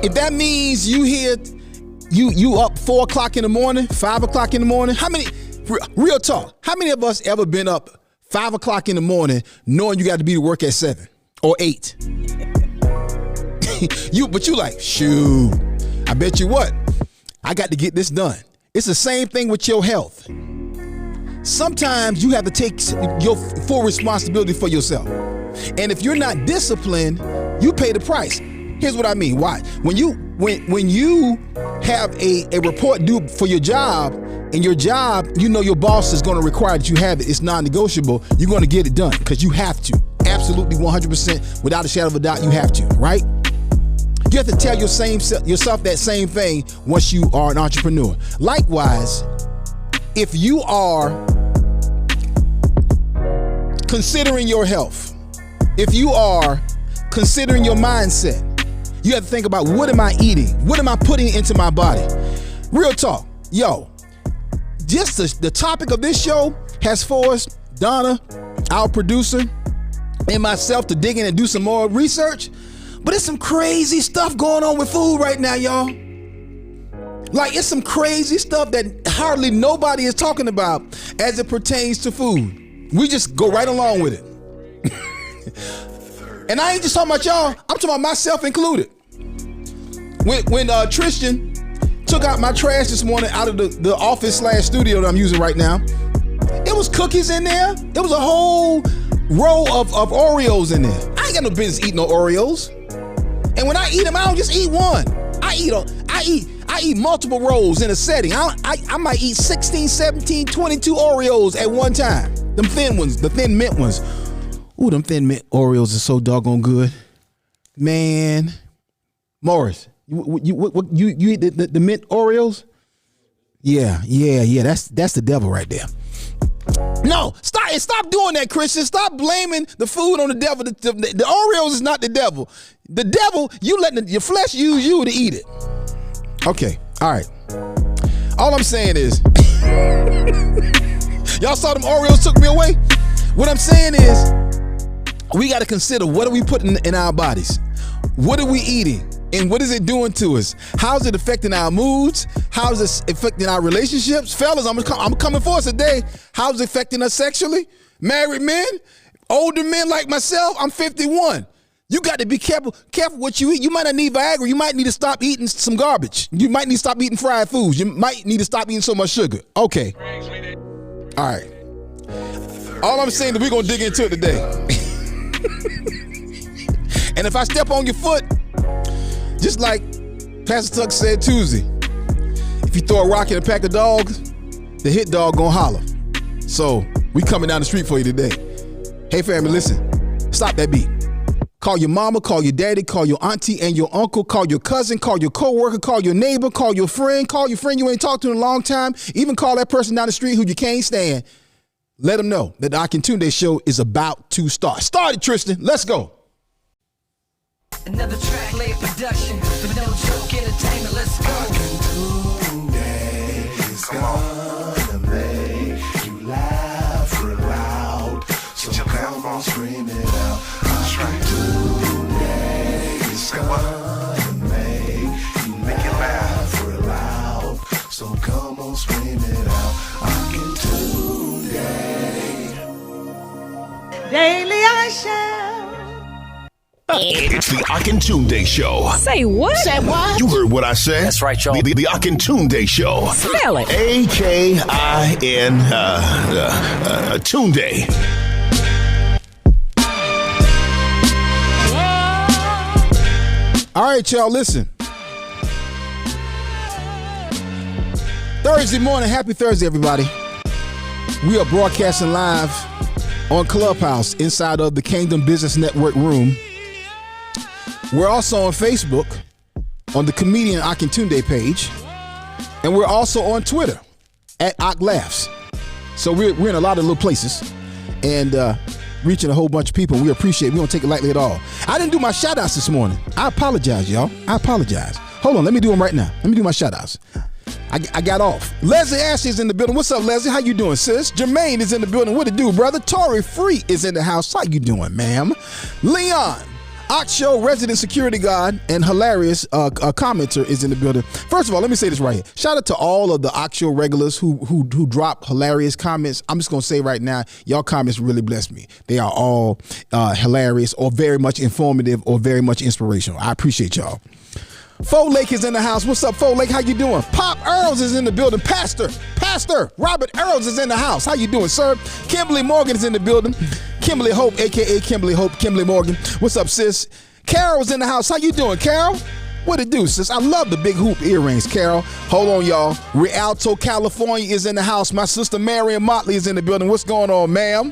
If that means you up 4 o'clock in the morning, 5 o'clock in the morning, real talk, how many of us ever been up 5 o'clock in the morning knowing you got to be to work at 7 or 8? But you like, shoot, I bet you what, I got to get this done. It's the same thing with your health. Sometimes you have to take your full responsibility for yourself. And if you're not disciplined, you pay the price. Here's what I mean. Why? When you have a report due for your job, and your job, you know your boss is going to require that you have it. It's non-negotiable. You're going to get it done because you have to. Absolutely 100%, without a shadow of a doubt, you have to, right? You have to tell yourself that same thing once you are an entrepreneur. Likewise, if you are considering your health, if you are considering your mindset, you have to think about, what am I eating? What am I putting into my body? Real talk. Yo, just the topic of this show has forced Donna, our producer, and myself to dig in and do some more research. But it's some crazy stuff going on with food right now, y'all. Like, it's some crazy stuff that hardly nobody is talking about as it pertains to food. We just go right along with it. And I ain't just talking about y'all, I'm talking about myself included. When Tristan took out my trash this morning out of the office/studio that I'm using right now, it was cookies in there. There was a whole row of Oreos in there. I ain't got no business eating no Oreos. And when I eat them, I don't just eat one. I eat multiple rolls in a setting. I might eat 16, 17, 22 Oreos at one time. Them thin ones, the thin mint ones. Ooh, them thin mint Oreos are so doggone good. Man. Morris, you eat the mint Oreos? Yeah. That's the devil right there. No, stop doing that, Christian. Stop blaming the food on the devil. The Oreos is not the devil. The devil, you letting your flesh use you to eat it. Okay, all right. All I'm saying is, y'all saw them Oreos took me away? What I'm saying is, we got to consider, what are we putting in our bodies? What are we eating? And what is it doing to us? How is it affecting our moods? How is it affecting our relationships? Fellas, I'm coming for us today. How is it affecting us sexually? Married men, older men like myself, I'm 51. You got to be careful what you eat. You might not need Viagra. You might need to stop eating some garbage. You might need to stop eating fried foods. You might need to stop eating so much sugar. Okay. All right. All I'm saying is we're going to dig into it today. And if I step on your foot, just like Pastor Tuck said Tuesday, if you throw a rock at a pack of dogs, the hit dog gonna holler. So we coming down the street for you today. Hey family, listen, stop that beat. Call your mama, call your daddy, call your auntie and your uncle, call your cousin, call your coworker, call your neighbor, call your friend you ain't talked to in a long time, even call that person down the street who you can't stand. Let them know that the Akintunde Show is about to start. Start it, Tristan. Let's go. Another track laid production, but no joke, entertainment, let's go. Akintunde is gonna make you laugh real loud. So come on, scream it out. Akintunde is gonna make you laugh real loud. So come on, scream it out. Akintunde. Daily I shall. It's the Akintunde Show. Say what? Say what? You heard what I said. That's right, y'all. The Akintunde Show. Spell it. A-K-I-N Tunde. All right, y'all, listen. Thursday morning. Happy Thursday, everybody. We are broadcasting live on Clubhouse inside of the Kingdom Business Network room. We're also on Facebook on the comedian Akintunde page. And we're also on Twitter at AkLaughs. So we're in a lot of little places and reaching a whole bunch of people. We appreciate it. We don't take it lightly at all. I didn't do my shout outs this morning. I apologize, y'all. I apologize. Hold on. Let me do them right now. Let me do my shout outs. I got off. Leslie Ashley is in the building. What's up, Leslie? How you doing, sis? Jermaine is in the building. What it do, brother? Tori Free is in the house. How you doing, ma'am? Leon, Ox Show resident security guard and hilarious commenter is in the building. First of all, let me say this right here. Shout out to all of the Ox Show regulars who drop hilarious comments. I'm just gonna say right now, y'all comments really bless me. They are all hilarious or very much informative or very much inspirational. I appreciate y'all. Fo Lake is in the house. What's up, Fo Lake? How you doing? Pop Earls is in the building. Pastor Robert Earls is in the house. How you doing, sir? Kimberly Morgan is in the building. Kimberly Hope, aka Kimberly Hope, Kimberly Morgan. What's up, sis? Carol's in the house. How you doing, Carol? What it do, sis? I love the big hoop earrings, Carol. Hold on, y'all. Rialto, California is in the house. My sister Marion Motley is in the building. What's going on, ma'am?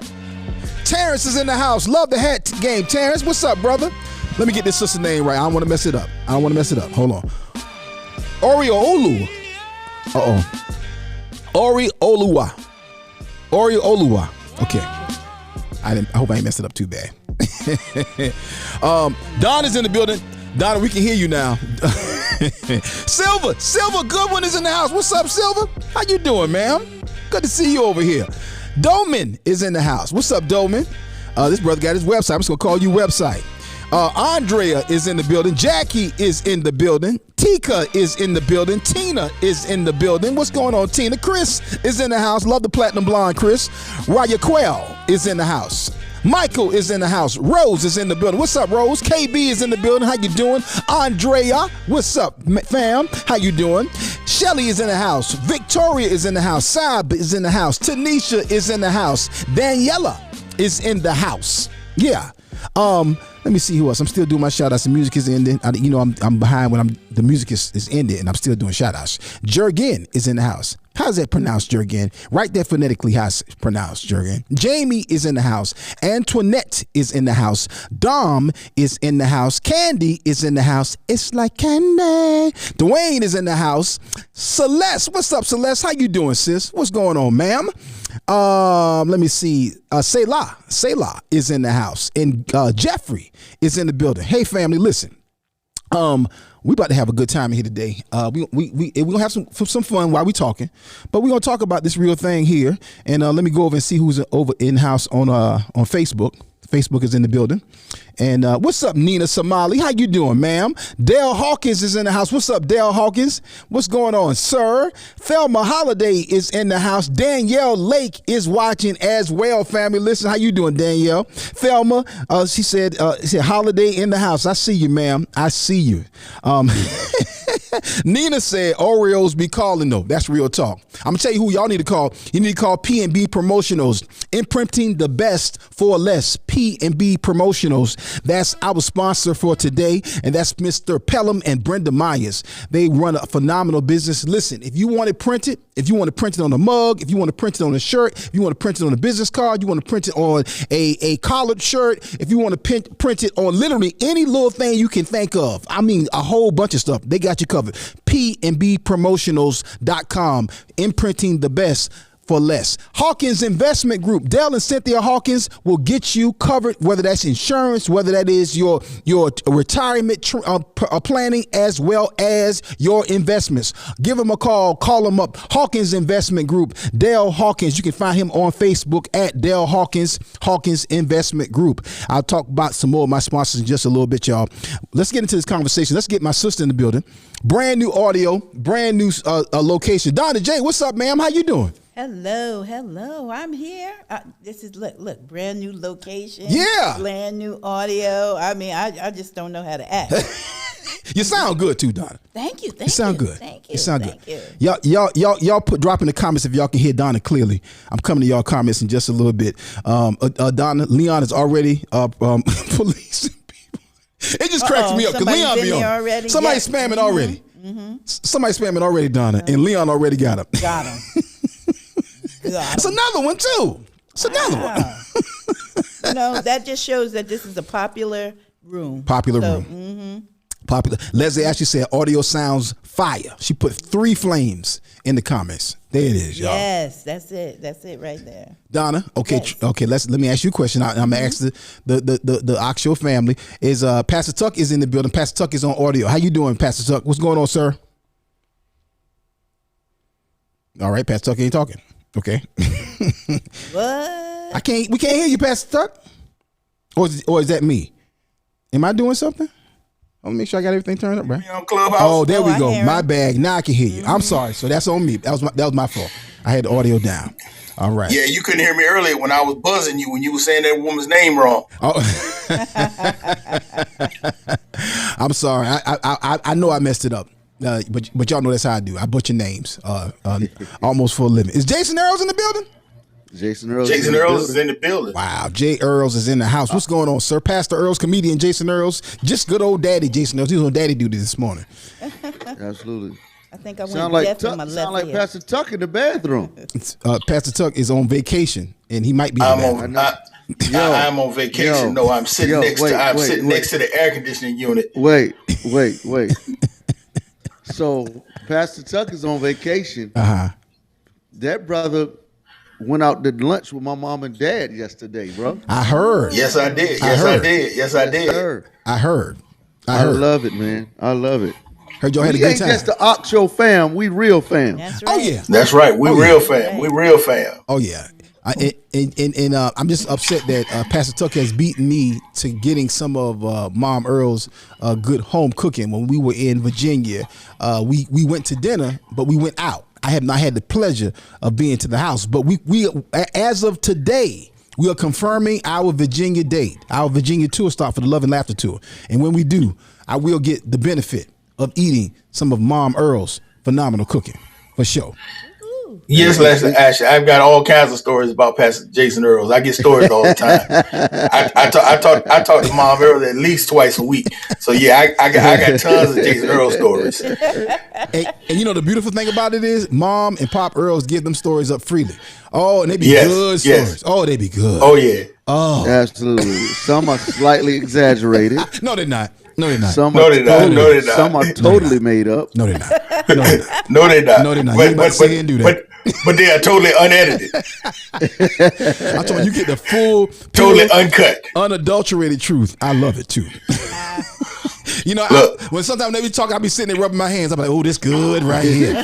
Terrence is in the house. Love the hat game. Terrence, what's up, brother? Let me get this sister's name right. I don't want to mess it up. Hold on. Orioolu. Oriooluwa. Okay. I hope I ain't messed it up too bad. Don is in the building. Donna, we can hear you now. Silver Goodwin is in the house. What's up, Silver? How you doing, ma'am? Good to see you over here. Doman is in the house. What's up, Doman? This brother got his website. I'm just gonna call you website. Andrea is in the building. Jackie is in the building. Tika is in the building. Tina is in the building. What's going on, Tina? Chris is in the house. Love the platinum blonde, Chris. Raya Quell is in the house. Michael is in the house. Rose is in the building. What's up, Rose? KB is in the building. How you doing? Andrea, what's up, fam? How you doing? Shelly is in the house. Victoria is in the house. Saab is in the house. Tanisha is in the house. Daniela is in the house. Yeah. Let me see who else. I'm still doing my shout outs. The music is ending. I'm behind when the music is ended and I'm still doing shout outs. Jurgen is in the house. How's that pronounced, Jurgen? Right there phonetically, how's it pronounced, Jurgen? Jamie is in the house. Antoinette is in the house. Dom is in the house. Candy is in the house. It's like candy. Dwayne is in the house. Celeste, what's up, Celeste? How you doing, sis? What's going on, ma'am? Let me see. Selah is in the house. And Jeffrey is in the building. Hey, family, listen. We about to have a good time here today. We gonna have some fun while we talking, but we gonna talk about this real thing here. And let me go over and see who's over in house on Facebook. Facebook is in the building. And what's up, Nina Somali? How you doing, ma'am? Dale Hawkins is in the house. What's up, Dale Hawkins? What's going on, sir? Thelma Holiday is in the house. Danielle Lake is watching as well, family. Listen, how you doing, Danielle? Thelma, she said Holiday in the house. I see you, ma'am. I see you. Nina said Oreos be calling though. That's real talk. I'm gonna tell you who y'all need to call. You need to call P&B Promotionals. Imprinting the best for less. P&B Promotionals. That's our sponsor for today, and that's Mr. Pelham and Brenda Myers. They run a phenomenal business. Listen, if you want it printed, if you want to print it on a mug, if you want to print it on a shirt, if you want to print it on a business card, you want to print it on a collared shirt, if you want to print it on literally any little thing you can think of. I mean, a whole bunch of stuff. They got you covered. PandBpromotionals.com. Imprinting the best for less. Hawkins Investment Group. Dell and Cynthia Hawkins will get you covered, whether that's insurance, whether that is your retirement planning, as well as your investments. Give them a call. Call them up. Hawkins Investment Group. Dell Hawkins. You can find him on Facebook at Dell Hawkins Investment Group. I'll talk about some more of my sponsors in just a little bit, y'all. Let's get into this conversation. Let's get my sister in the building. Brand new audio, brand new location. Donna J, what's up, ma'am? How you doing? Hello. I'm here. This is look, brand new location. Yeah. Brand new audio. I mean, I just don't know how to act. You sound good too, Donna. Thank you. You sound good. Thank you. You sound Thank good. you. Y'all drop in the comments if y'all can hear Donna clearly. I'm coming to y'all comments in just a little bit. Donna, Leon is already policing people. It just cracks me up because Leon be on. Already? Somebody's spamming already. Mm-hmm. Somebody's spamming already, Donna, and Leon already got him. Got him. It's another one too. It's another one. That just shows that this is a popular room. Popular room. Mm-hmm. Popular. Leslie actually said audio sounds fire. She put 3 flames in the comments. There it is, y'all. Yes, that's it. That's it right there. Donna, okay, yes. Okay. Let me ask you a question. I'm gonna ask the Ox Show family. Is Pastor Tuck is in the building? Pastor Tuck is on audio. How you doing, Pastor Tuck? What's going on, sir? All right, Pastor Tuck ain't talking. Okay. What? We can't hear you, Pastor Tuck. Or is that me? Am I doing something? I'll make sure I got everything turned up, right? You on Clubhouse? Oh, there we I go. hear My him. bag. Now I can hear you. I'm sorry. So that's on me. That was my fault. I had the audio down. All right. Yeah, you couldn't hear me earlier when I was buzzing you when you were saying that woman's name wrong. Oh. I'm sorry. I know I messed it up. But y'all know that's how I do. I butcher names almost for a living. Is Jason Earls in the building? Jason Earls is in the building. Wow, Jay Earls is in the house. What's going on, sir? Pastor Earls, comedian Jason Earls, just good old daddy Jason Earls. He was on daddy duty this morning. Absolutely. I think I went Sound like deaf in my left sound like ear. Pastor Tuck in the bathroom. Pastor Tuck is on vacation, and he might be. I'm on vacation. Yo, No, I'm sitting next wait. to the air conditioning unit. Wait. So Pastor Tuck is on vacation. That brother went out to lunch with my mom and dad yesterday, bro. I heard. Yes, I did. I heard. I love it, man. I love it. Heard y'all had a We good ain't time. just the Oxo fam. We real fam. That's right. Oh yeah. That's right. We real fam. We real fam. Oh yeah. I'm just upset that Pastor Tuck has beaten me to getting some of Mom Earl's good home cooking. When we were in Virginia, we went to dinner, but we went out. I have not had the pleasure of being to the house, but we as of today, we are confirming our Virginia date. Our Virginia tour start for the Love and Laughter tour, and when we do, I will get the benefit of eating some of Mom Earl's phenomenal cooking for sure. Yes, Leslie Ashley. I've got all kinds of stories about Pastor Jason Earls. I get stories all the time. I talk to Mom Earls at least twice a week. So yeah, I got tons of Jason Earls stories. And you know the beautiful thing about it is Mom and Pop Earls give them stories up freely. Oh, and they be good stories. Oh, they be good. Oh yeah. Oh, Absolutely. Some are slightly exaggerated. no, they're not. No, they're not. Some No, are they're not. totally, No, they're not. Some are totally made up. No, they're not. No, they're not. No, they're not. No, they're not. You ain't about to sit here and do that. But they are totally unedited, I told you get the full, totally pure, uncut. unadulterated truth. I love it too. You know, when sometimes they be talking, I be sitting there rubbing my hands. I'm like, oh, this good right here.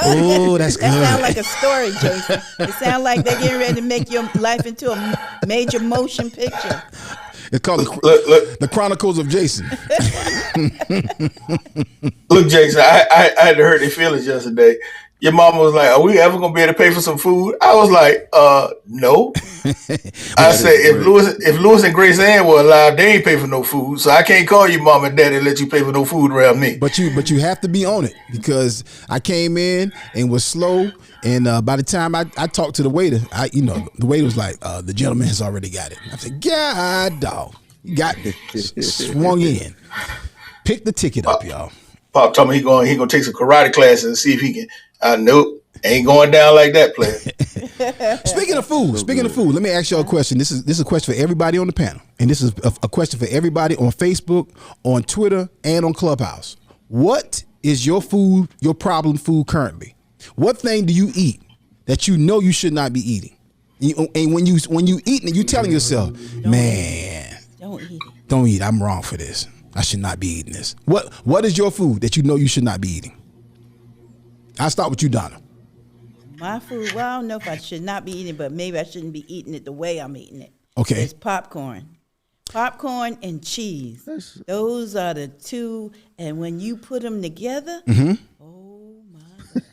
Oh, that's good. That sounds like a story, Jason. It sounds like they're getting ready to make your life into a major motion picture. It's called the Chronicles of Jason. Look, Jason, I had to hurt their feelings yesterday. Your mama was like, are we ever going to be able to pay for some food? I was like, no. I said, if Louis and Grace Ann were alive, they ain't pay for no food. So I can't call you mom and daddy and let you pay for no food around me. But you have to be on it because I came in and was slow. And by the time I talked to the waiter, the waiter was like, the gentleman has already got it. I said, God, dog, you got it. Swung in. Pick the ticket up, y'all. Pop told me he gonna take some karate classes and see if he can. Nope, ain't going down like that, player. Speaking of food, let me ask y'all a question. This is a question for everybody on the panel, and this is a question for everybody on Facebook, on Twitter, and on Clubhouse. What is your problem food currently? What thing do you eat that you know you should not be eating? And when you eating it, you telling yourself, man, don't eat. I'm wrong for this. I should not be eating this. What is your food that you know you should not be eating? I'll start with you, Donna. My food, well, I don't know if I should not be eating it, but maybe I shouldn't be eating it the way I'm eating it. Okay. It's popcorn. Popcorn and cheese. Those are the two, and when you put them together, oh my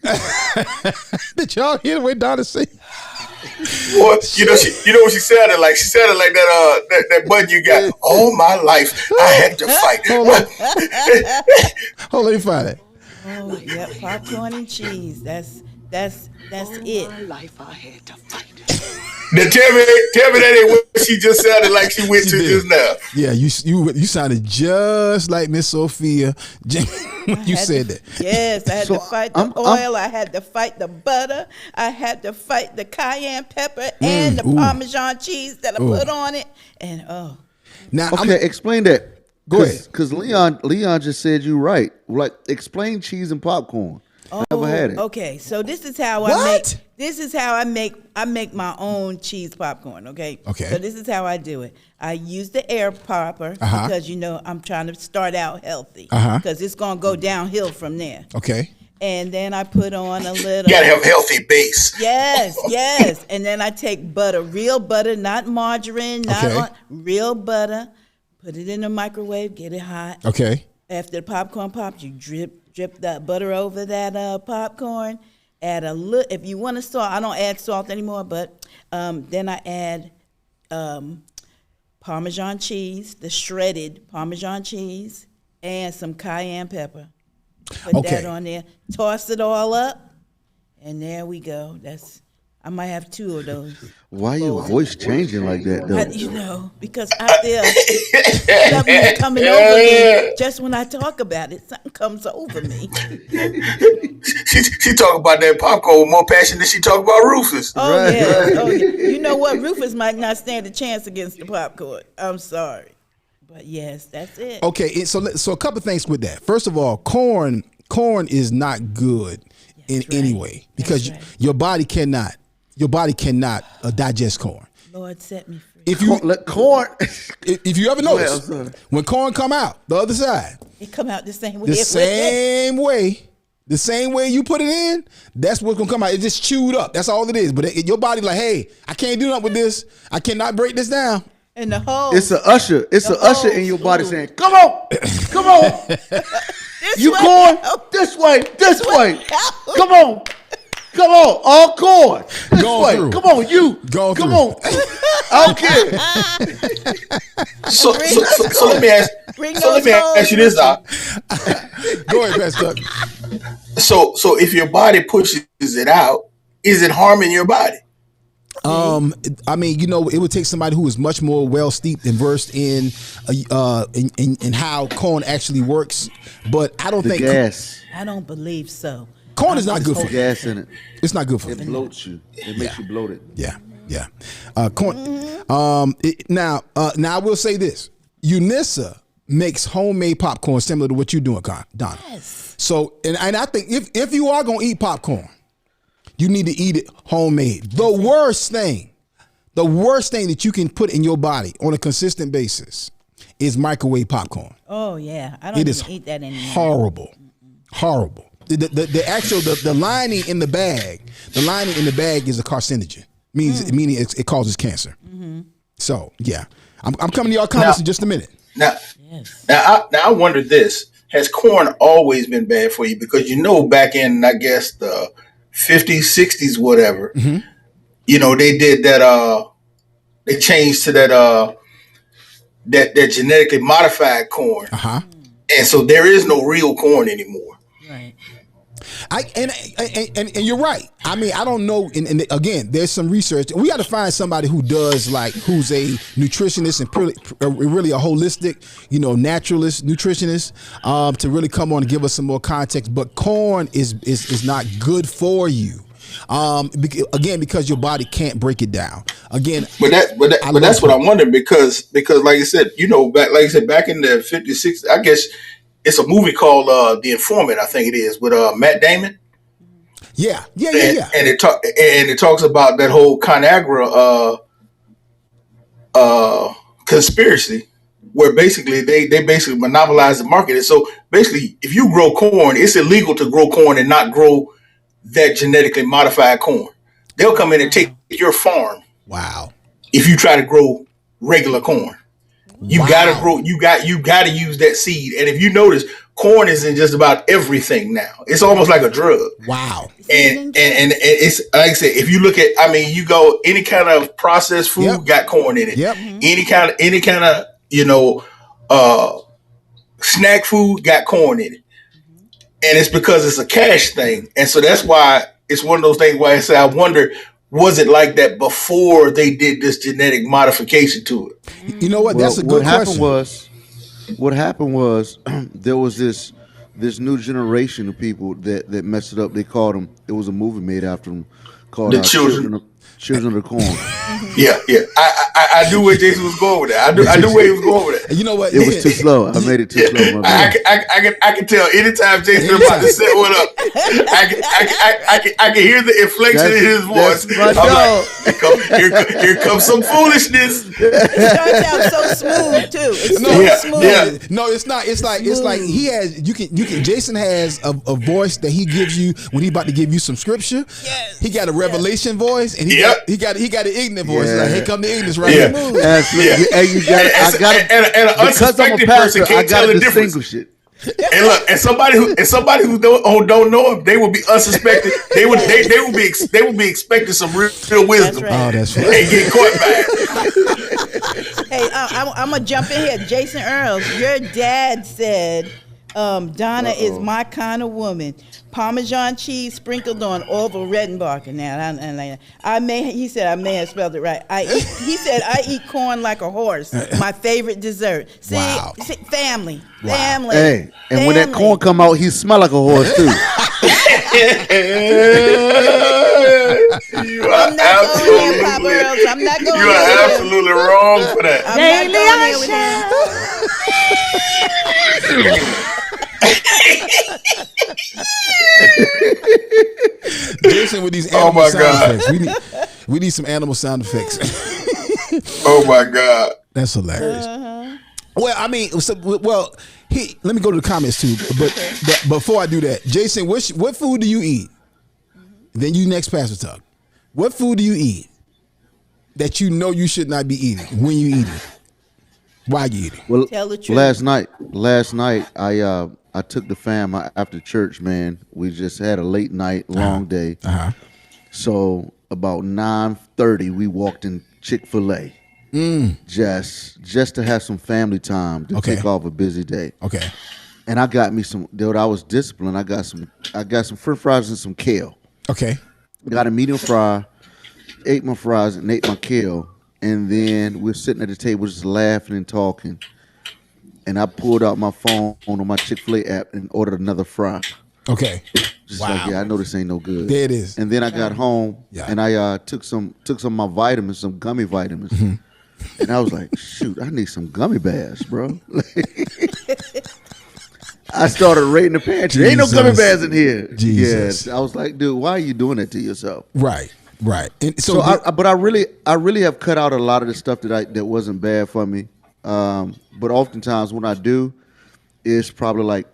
God. Did y'all hear the way Donna said? Boy, you know what she sounded like? She sounded like that button you got. All my life, I had to fight. Hold on, let me find it. Oh, yep, popcorn and cheese. That's it. My life I had to fight. Now tell me that ain't what she just sounded like she went to just now. Yeah, you sounded just like Miss Sophia when you said that. Yes, I had to fight the oil. I had to fight the butter. I had to fight the cayenne pepper and the Parmesan cheese that I put on it. And now explain that. Go ahead. Because Leon just said you right. Like, explain cheese and popcorn. Never had it. Okay, so this is how I make my own cheese popcorn. Okay. So this is how I do it. I use the air popper because I'm trying to start out healthy because it's gonna go downhill from there. Okay. And then I put on a little. You gotta have a healthy base. Yes. And then I take butter, real butter, not margarine, real butter. Put it in the microwave, get it hot. Okay. After the popcorn pops, you drip that butter over that popcorn. Add a little, if you want to salt. I don't add salt anymore, but then I add Parmesan cheese, the shredded Parmesan cheese, and some cayenne pepper. Put that on there. Toss it all up, and there we go. I might have 2 of those. Why your voice changing like that, though? Because out there, something's coming over me. Just when I talk about it, something comes over me. She talk about that popcorn with more passion than she talk about Rufus. Oh, right. Yeah. Oh, yeah. You know what? Rufus might not stand a chance against the popcorn. I'm sorry. But yes, that's it. Okay, so a couple things with that. First of all, corn is not good in any way because your body cannot digest corn. Lord set me free. If you let corn, if you ever notice, when corn come out the other side, it come out the same way. The same way you put it in, that's what's gonna come out. It's just chewed up. That's all it is. But your body like, hey, I can't do nothing with this. I cannot break this down. And the whole it's an usher. It's an usher in your body saying, "Come on, come on, you corn this way, this way. Come on." Come on, all corn. This way. Through. Come on, you. Come on. Okay. So let me ask you this, Doc. Go ahead, Pastor. So if your body pushes it out, is it harming your body? I mean, it would take somebody who is much more well steeped and versed in how corn actually works. But I don't think gas. I don't believe so. Corn is not good for you. Gas in it. It's not good for you. It bloats you. It makes you bloated. Yeah. Corn. Now I will say this: UNISA makes homemade popcorn similar to what you're doing, Donna. Yes. So, and I think if you are gonna eat popcorn, you need to eat it homemade. The worst thing that you can put in your body on a consistent basis is microwave popcorn. Oh yeah, I don't even eat that anymore. Horrible. The lining in the bag is a carcinogen. Meaning it causes cancer. Mm-hmm. So yeah, I'm coming to y'all comments in just a minute. Now I wonder this: has corn always been bad for you? Because back in I guess the 50s, 60s, whatever, they did that. They changed to that genetically modified corn, and so there is no real corn anymore. Right. And you're right. I mean, I don't know. And again, there's some research. We got to find somebody who's a nutritionist and really a holistic, naturalist, nutritionist, to really come on and give us some more context. But corn is not good for you. Because your body can't break it down. Again, but that's what I'm wondering because like I said, back in the 50s, 60s, I guess. It's a movie called The Informant, I think it is, with Matt Damon. Yeah. And it talks about that whole ConAgra conspiracy, where basically they basically monopolize the market. And so basically, if you grow corn, it's illegal to grow corn and not grow that genetically modified corn. They'll come in and take your farm. Wow. If you try to grow regular corn. You gotta grow. You gotta use that seed. And if you notice, corn is in just about everything now. It's almost like a drug. Wow. And it's like I said, if you look at, you go any kind of processed food got corn in it. Yep. Any kind of snack food got corn in it. And it's because it's a cash thing. And so that's why it's one of those things where I say I wonder. Was it like that before they did this genetic modification to it? You know what? That's a good question. What happened was there was this new generation of people that messed it up. They called them. It was a movie made after them called The Children of the Corn. Yeah. I knew where Jason was going with that. I knew where he was going with that. You know what? It was too slow. I made it too slow. I can tell anytime Jason about to set one up. I can hear the inflection in his voice. That's my dog. Here comes some foolishness. It starts out so smooth too. It's smooth. Yeah. No, it's not. It's like he has. You can. Jason has a voice that he gives you when he about to give you some scripture. Yes. He got a revelation voice, and he got the ignorant voice. Yeah. Like, here come the ignorance right Yeah. here. Absolutely. And you got I got and an because I'm a unsuspecting pastor, person I can't tell got the to difference. distinguish it. And look, and somebody who don't know him, they will be unsuspecting. They will be expecting some real wisdom. That's right. Oh, that's right. And get caught by it. Hey, I'm gonna jump in here. Jason Earls, your dad said, Donna is my kind of woman. Parmesan cheese sprinkled on Orville Redenbacher. Now, he said I may have spelled it right. He said I eat corn like a horse. My favorite dessert. See, Wow. Family. Hey, and when that corn come out, he smell like a horse too. You are I'm not going there, Papa Earls. I'm not going You there are with him. absolutely wrong for that. I'm not going there with him. Jason with these animal my sound God. effects. We need some animal sound effects. Oh my God. That's hilarious. Well, I mean, let me go to the comments too. But before I do that, Jason, what food do you eat? Then you next, Pastor Tuck. What food do you eat that you know you should not be eating when you eat it? Why you eat it? Well, Tell the truth. last night I took the fam after church, man. We just had a late night, long day. So about 9:30, we walked in Chick-fil-A. Just to have some family time to take off a busy day. Okay. And I got me some. Dude, I was disciplined. I got some French fries and some kale. Okay. Got a medium fry, ate my fries and ate my kale, and then we're sitting at the table just laughing and talking. And I pulled out my phone on my Chick-fil-A app and ordered another fry. Okay. Just Wow. like, I know this ain't no good. There it is. And then I got home and I took some of my vitamins, some gummy vitamins. And I was like, shoot, I need some gummy bears, bro. I started raiding the pantry. Ain't no gummy bears in here. Jesus. Yes. I was like, dude, why are you doing that to yourself? Right. And So I really have cut out a lot of the stuff that wasn't bad for me. But oftentimes when I do, it's probably like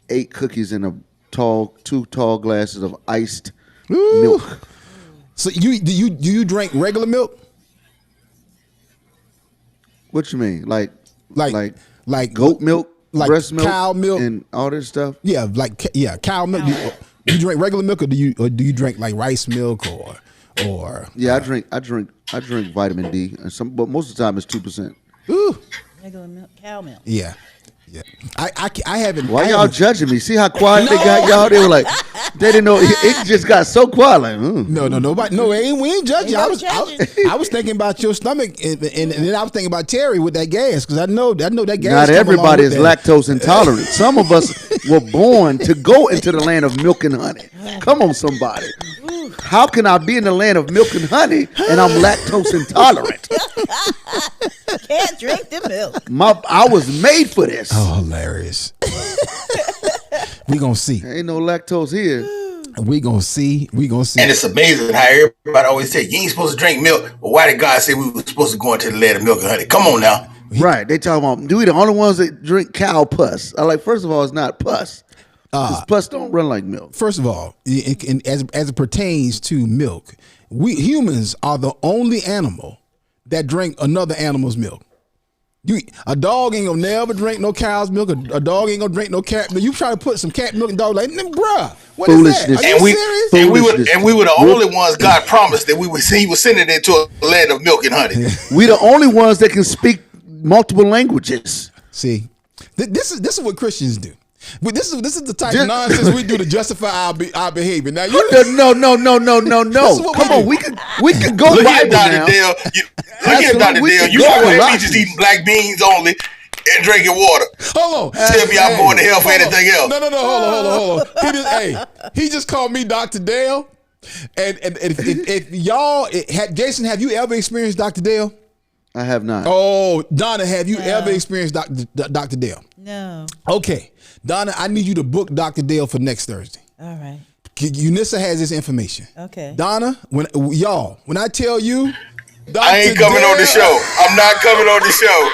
8 cookies in two tall glasses of iced milk. So do you drink regular milk? What you mean? Like goat milk, like breast milk, cow milk, and all this stuff? Yeah, cow milk. You drink regular milk, or do you drink like rice milk or? Yeah, I drink vitamin D, but most of the time it's 2%. Ooh. Regular milk, cow milk. Yeah. I haven't. Why y'all judging me? See how quiet they got y'all? They were like, they didn't know. It just got so quiet. Like, nobody. No, we ain't judging. I was thinking about your stomach, and then I was thinking about Terry with that gas, because I know that gas. Not everybody is lactose intolerant. Some of us were born to go into the land of milk and honey. Come on, somebody. How can I be in the land of milk and honey and I'm lactose intolerant? Can't drink the milk. I was made for this. Oh, hilarious. We gonna see. Ain't no lactose here. We gonna see. And it's amazing how everybody always say you ain't supposed to drink milk. But why did God say we were supposed to go into the land of milk and honey? Come on now. Right. They talking about, do we the only ones that drink cow pus? I like, first of all, it's not pus. Because pus don't run like milk. First of all, as it pertains to milk, we humans are the only animal that drink another animal's milk. A dog ain't gonna never drink no cow's milk. A dog ain't gonna drink no cat milk. You try to put some cat milk in dog, like, bruh, what Foolishness. is that? Are you serious? And we were the only ones God promised that he was sending into a land of milk and honey. We the only ones that can speak multiple languages. See, this is what Christians do. But this is the type of nonsense we do to justify our behavior. Now no. Come on, we can go Look Bible at now. Dr. Dale. Look at Dr. Dale. You know what means just eating black beans only and drinking water. Hold on. Tell me I'm going to hell for anything else. No. Hold on. He just called me Dr. Dale. And if y'all Jason, have you ever experienced Dr. Dale? I have not. Oh, Donna, have you ever experienced Dr. Dale? No. Okay. Donna, I need you to book Dr. Dale for next Thursday. All right. Unissa has this information. Okay. Donna, when I tell you, Dr. I ain't coming on the show. I'm not coming on the show.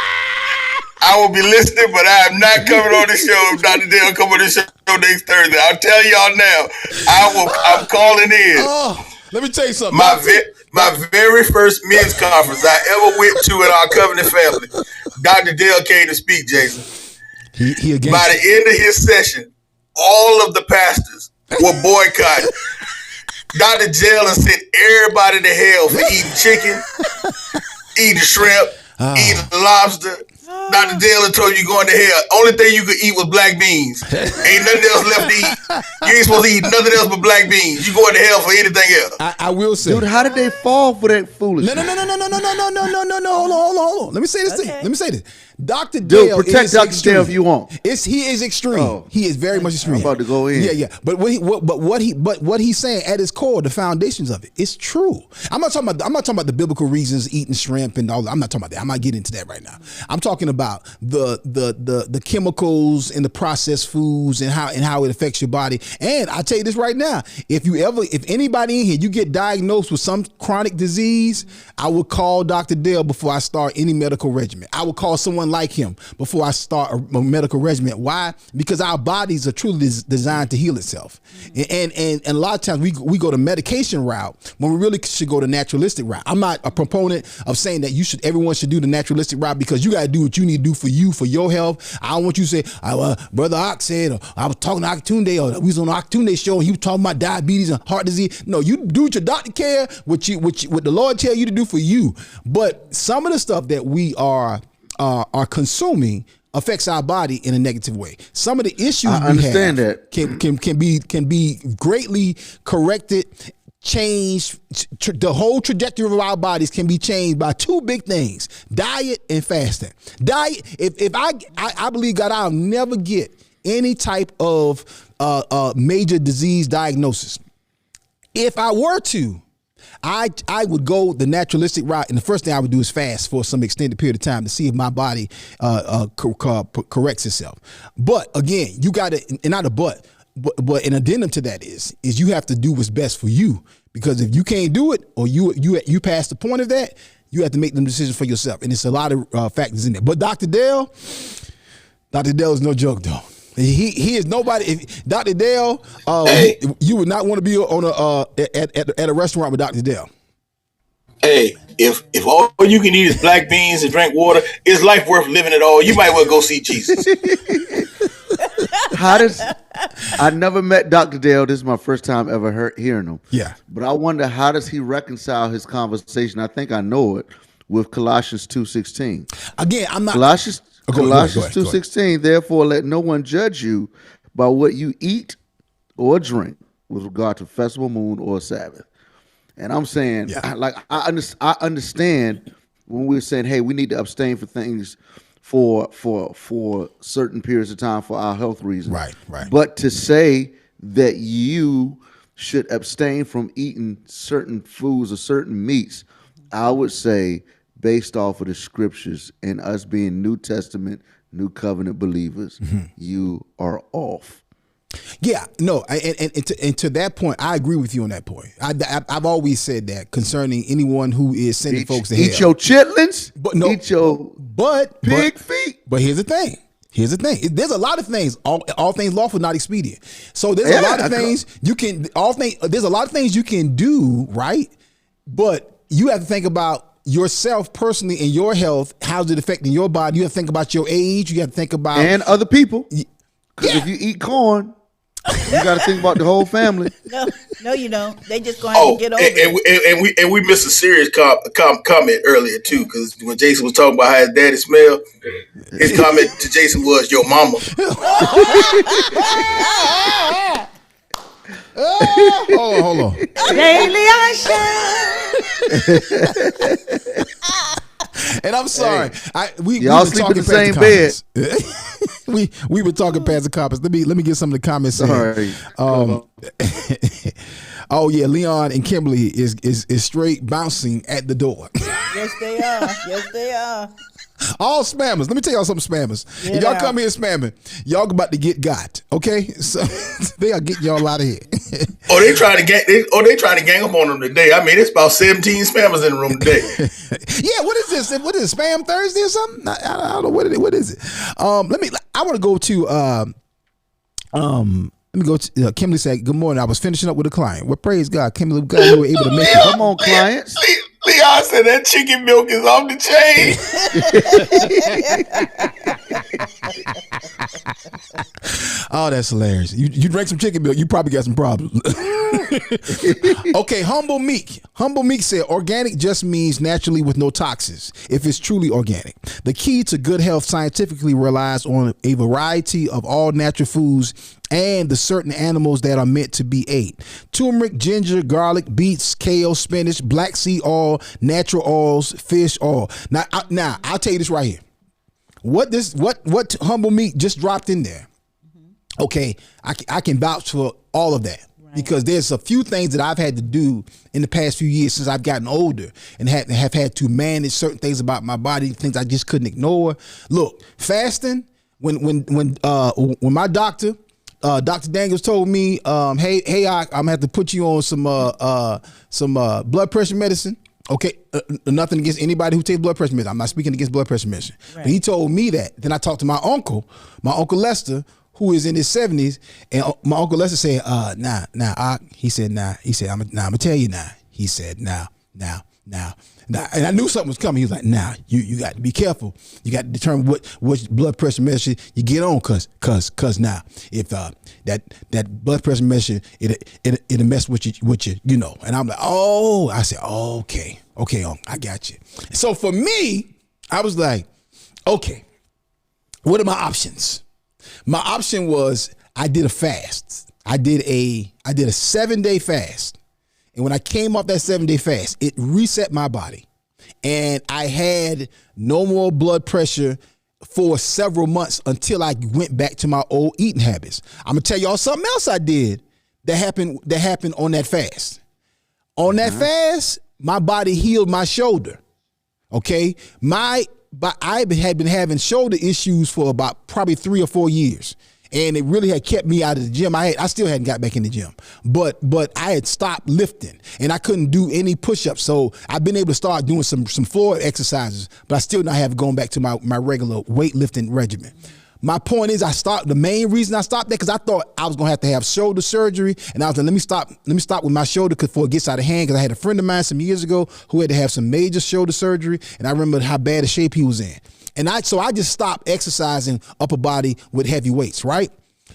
I will be listening, but I am not coming on the show if Dr. Dale come on the show next Thursday. I'll tell y'all now. I'm calling in. Let me tell you something. My very first men's conference I ever went to in our covenant family, Dr. Dale came to speak, Jason. He against By the end of his session, all of the pastors were boycotting. Dr. Dale sent everybody to hell for eating chicken, eating shrimp, eating lobster. Dr. Dale told you going to hell. Only thing you could eat was black beans. Ain't nothing else left to eat. You ain't supposed to eat nothing else but black beans. You going to hell for anything else. I will say, dude, how did they fall for that foolishness? No. Hold on. Let me say this thing. Let me say this. Dr. Dale, protect Dr. Dale if you want. He is extreme. Oh. He is very much extreme. I'm about to go in. Yeah. But what he's saying at his core, the foundations of it, it's true. I'm not talking about the biblical reasons, eating shrimp and all that. I'm not talking about that. I'm not getting into that right now. I'm talking about the chemicals and the processed foods and how it affects your body. And I tell you this right now, if anybody in here, you get diagnosed with some chronic disease, I would call Dr. Dale before I start any medical regimen. I would call someone like him before I start a medical regimen. Why? Because our bodies are truly designed to heal itself. And a lot of times we go the medication route when we really should go the naturalistic route. I'm not a proponent of saying that everyone should do the naturalistic route, because you got to do what you need to do for you, for your health. I don't want you to say, Brother Ox said, or I was talking to Akintunde, or we was on the Akintunde Show and he was talking about diabetes and heart disease. No, you do what your doctor care, what the Lord tell you to do for you. But some of the stuff that we are consuming affects our body in a negative way. Some of the issues can be greatly corrected, changed. The whole trajectory of our bodies can be changed by two big things: diet and fasting. Diet. If I believe God, I'll never get any type of major disease diagnosis. If I were to, I would go the naturalistic route, and the first thing I would do is fast for some extended period of time to see if my body corrects itself. But again, you got to, and not a but an addendum to that is you have to do what's best for you, because if you can't do it, or you pass the point of that, you have to make them decisions for yourself, and it's a lot of factors in there. But Dr. Dale is no joke, though. He is nobody. Dr. Dale, you would not want to be on at a restaurant with Dr. Dale. Hey, if all you can eat is black beans and drink water, is life worth living at all? You might well go see Jesus. I never met Dr. Dale. This is my first time ever hearing him. Yeah. But I wonder, how does he reconcile his conversation? I think I know it, with Colossians 2:16. Again, I'm not Colossians 2:16. Therefore, let no one judge you by what you eat or drink with regard to festival, moon, or Sabbath. And I'm saying, I understand when we're saying, hey, we need to abstain for things for certain periods of time for our health reasons. Right. But to say that you should abstain from eating certain foods or certain meats, I would say, based off of the scriptures and us being New Testament, New Covenant believers, you are off. Yeah, no, and to that point, I agree with you on that point. I've always said that concerning anyone who is sending folks to hell. Eat your chitlins, eat your pig feet. But here's the thing. There's a lot of things. All things lawful, not expedient. So there's a lot of things you can. There's a lot of things you can do, right? But you have to think about yourself personally and your health. How's it affecting your body? You have to think about your age. You have to think about other people. Because if you eat corn, you got to think about the whole family. No, you don't. They just going to get over it. And we missed a serious comment earlier too, because when Jason was talking about how his daddy smelled, his comment to Jason was, "Your mama." Hold on. Daily And I'm sorry. Y'all sleep in the same bed. we were talking past the comments. Let me get some of the comments in. Oh yeah, Leon and Kimberly is straight bouncing at the door. Yes, they are. All spammers. Let me tell y'all something, spammers. If y'all come here spamming, y'all about to get got. Okay, so they are getting y'all out of here. They trying to gang up on them today. I mean, it's about 17 spammers in the room today. Yeah, what is this? What is it, Spam Thursday or something? I don't know what is it. I want to go to let Let me go. Kimberly said, "Good morning. I was finishing up with a client. Well, praise God, Kimberly. God, you were able to make it. Come on, clients. Leon said that chicken milk is off the chain. Oh, that's hilarious. You drank some chicken milk, you probably got some problems. Okay, Humble Meek. Humble Meek said, organic just means naturally with no toxins, if it's truly organic. The key to good health scientifically relies on a variety of all natural foods and the certain animals that are meant to be ate. Turmeric, ginger, garlic, beets, kale, spinach, black seed oil, natural oils, fish oil. Now, I'll tell you this right here. What Humble Meek just dropped in there. Okay, I can vouch for all of that. Right. Because there's a few things that I've had to do in the past few years since I've gotten older and have had to manage certain things about my body, things I just couldn't ignore. Look, fasting, when my doctor, Dr. Daniels told me, hey, I'm gonna have to put you on some blood pressure medicine. Okay, nothing against anybody who takes blood pressure medicine. I'm not speaking against blood pressure medicine. Right. But he told me that. Then I talked to my uncle Lester, who is in his 70s, and my Uncle Lester said, he said, I'm gonna tell you now. He said, now. And I knew something was coming. He was like, you got to be careful. You got to determine what blood pressure medicine you get on, cause now, if that blood pressure medicine, it'll mess with you, you know. And I'm like, oh, I said, oh, okay, I got you. So for me, I was like, okay, what are my options? My option was I did a fast. I did a 7-day fast. And when I came off that 7-day fast, it reset my body. And I had no more blood pressure for several months until I went back to my old eating habits. I'm gonna tell y'all something else I did that happened on that fast. On that fast, my body healed my shoulder. Okay? But I had been having shoulder issues for about probably 3 or 4 years. And it really had kept me out of the gym. I still hadn't got back in the gym, but I had stopped lifting and I couldn't do any push-ups. So I've been able to start doing some floor exercises, but I still not have gone back to my regular weightlifting regimen. My point is, the main reason I stopped that because I thought I was gonna have shoulder surgery, and I was like, let me stop with my shoulder before it gets out of hand. Because I had a friend of mine some years ago who had to have some major shoulder surgery, and I remember how bad a shape he was in. And so I just stopped exercising upper body with heavy weights, right?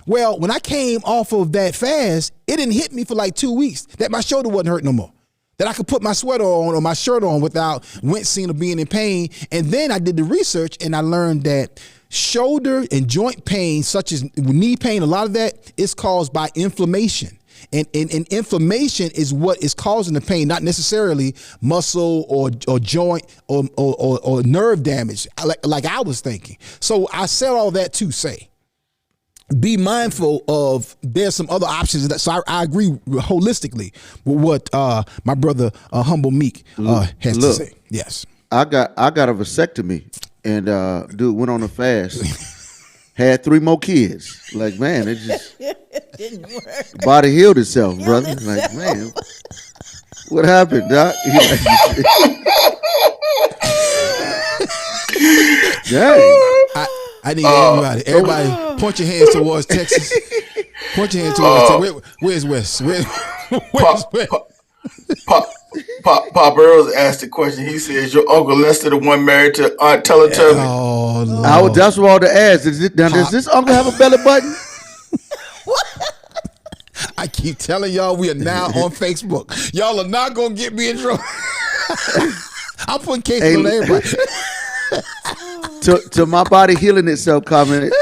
Well, when I came off of that fast, it didn't hit me for like 2 weeks that my shoulder wasn't hurt no more. That I could put my sweater on or my shirt on without wincing or being in pain. And then I did the research and I learned that shoulder and joint pain, such as knee pain, a lot of that is caused by inflammation. And inflammation is what is causing the pain, not necessarily muscle or joint or nerve damage, like I was thinking. So I said all that to say, be mindful of there's some other options. So I agree holistically with what my brother Humble Meek has to say. Yes, I got a vasectomy, and dude went on a fast. Had 3 more kids. Like, man, it just didn't work. Body healed itself, brother. Like, man, what happened, Doc? Dang. I need everybody point your hands towards Texas. Point your hands towards Texas. Where's West? Where's West? Pop Earls asked the question. He says, "Your Uncle Lester, the one married to Aunt Teletubby?" Oh, Lord. That's what all the ads. Does this uncle have a belly button? I keep telling y'all we are now on Facebook. Y'all are not gonna get me in trouble. I'm putting cases on everybody. to my body healing itself comment,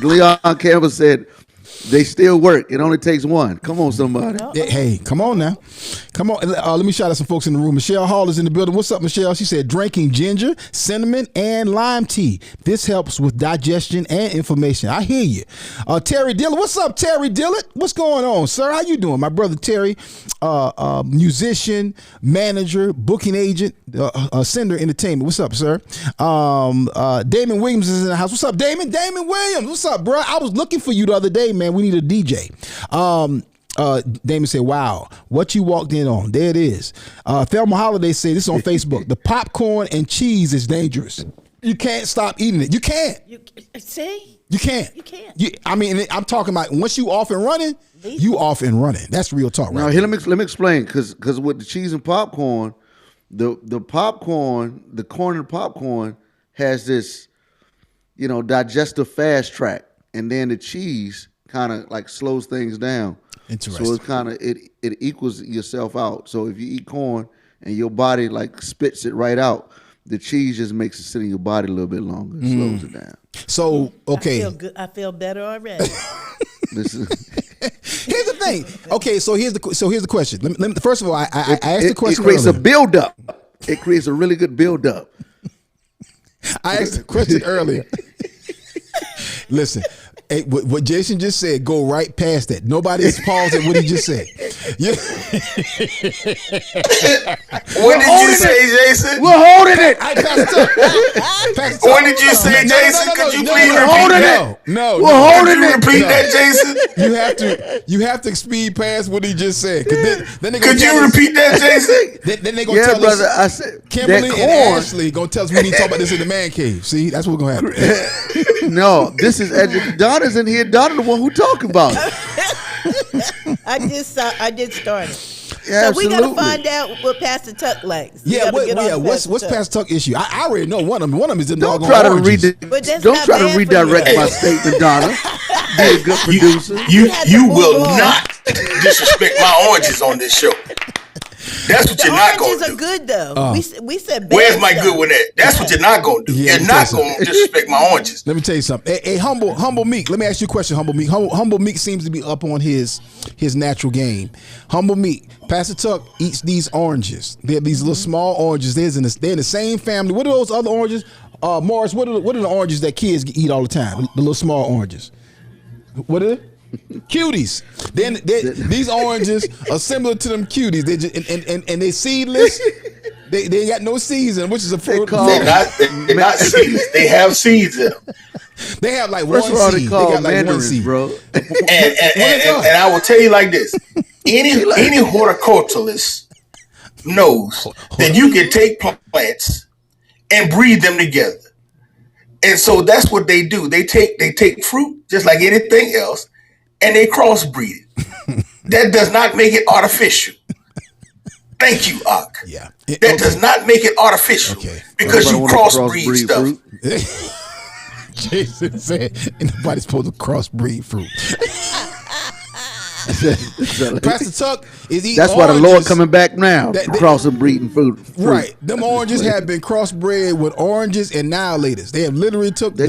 Leon Campbell said, they still work. It only takes one. Come on, somebody. Hey, come on now. Come on. Let me shout out some folks in the room. Michelle Hall is in the building. What's up, Michelle? She said drinking ginger, cinnamon, and lime tea. This helps with digestion and inflammation. I hear you. Terry Dillard. What's up, Terry Dillard? What's going on, sir? How you doing? My brother Terry, musician, manager, booking agent, Sender Entertainment. What's up, sir? Damon Williams is in the house. What's up, Damon? Damon Williams. What's up, bro? I was looking for you the other day, man. We need a DJ. Damon said, wow, what you walked in on. There it is. Thelma Holiday said, this is on Facebook. The popcorn and cheese is dangerous. You can't stop eating it. You can't. You see? You can't. You can't. I mean, I'm talking about once you off and running, you off and running. That's real talk, right? Now, here, let me explain, because with the cheese and popcorn, the popcorn, the corn and popcorn has this, digestive fast track, and then the cheese kind of like slows things down. Interesting. So it's kind of it equals yourself out. So if you eat corn and your body like spits it right out, the cheese just makes it sit in your body a little bit longer. It slows it down. So okay, I feel good. I feel better already. Here's the thing. Okay, so here's the question. Let me, first of all, I asked the question. It creates earlier. a build up. It creates a really good build up. I asked the question earlier. Listen, what Jason just said, go right past that. Nobody has paused at what he just said. Yeah. What did you say, Jason? We're holding it. What did you say, Jason? Could you please repeat that? No. We're holding Could you it. repeat that, Jason? You have to speed past what he just said. Then they Could you repeat that, Jason? Then they gonna tell brother. us. I said Kimberly that and corn. Ashley gonna tell us we need to talk about this in the man cave. See, that's what's gonna happen. No, this is Donna's in here. Donna's the one who talking about it. I did start it. Yeah, so we gotta absolutely. find out what Pastor Tuck likes. Yeah, what's Pastor Tuck issue? I already know one of them. One of them is the Don't doggone try to oranges. don't try to redirect my statement, Donna. Be a good producer. You will not disrespect my oranges on this show. That's what The you're not going oranges to are do. good though. We said bad Where's my stuff. good one at? That's what you're not going to do. Yeah, You're not going to disrespect my oranges. Let me tell you something. Hey, humble Meek. Let me ask you a question, Humble Meek. Humble Meek seems to be up on his natural game. Humble Meek. Pastor Tuck eats these oranges. They're these little small oranges. They're in the same family. What are those other oranges? Morris, what are the oranges that kids eat all the time? The little small oranges. What are they? Cuties. Then these oranges are similar to them cuties. They just, and they seedless. They ain't got no seeds in them, which is a fruit. They're not seeds. They have seeds in them. They have like First one of all, seed. they call got like one mandarins, seed, bro. And I will tell you like this: any horticulturalist knows that you can take plants and breed them together, and so that's what they do. They take fruit just like anything else, and they crossbreed it. That does not make it artificial. Thank you, Ak. Yeah. That does not make it artificial because you crossbreed stuff. Jason said, "Ain't nobody supposed to crossbreed fruit." Pastor Tuck is eating. That's why the Lord coming back now. Crossing breeding fruit. Right. Them oranges have been crossbred with oranges and annihilators. They have literally took the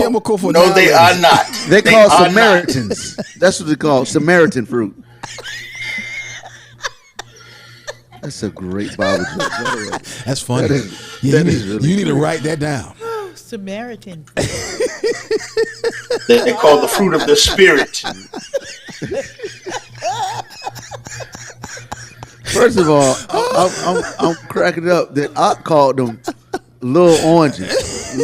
chemical for no, they are not. They call Samaritans. That's what they call Samaritan fruit. That's a great Bible joke. That's funny. You need to write that down. Oh, Samaritan. They call the fruit of the spirit. First of all, I'm cracking up that I called them little oranges.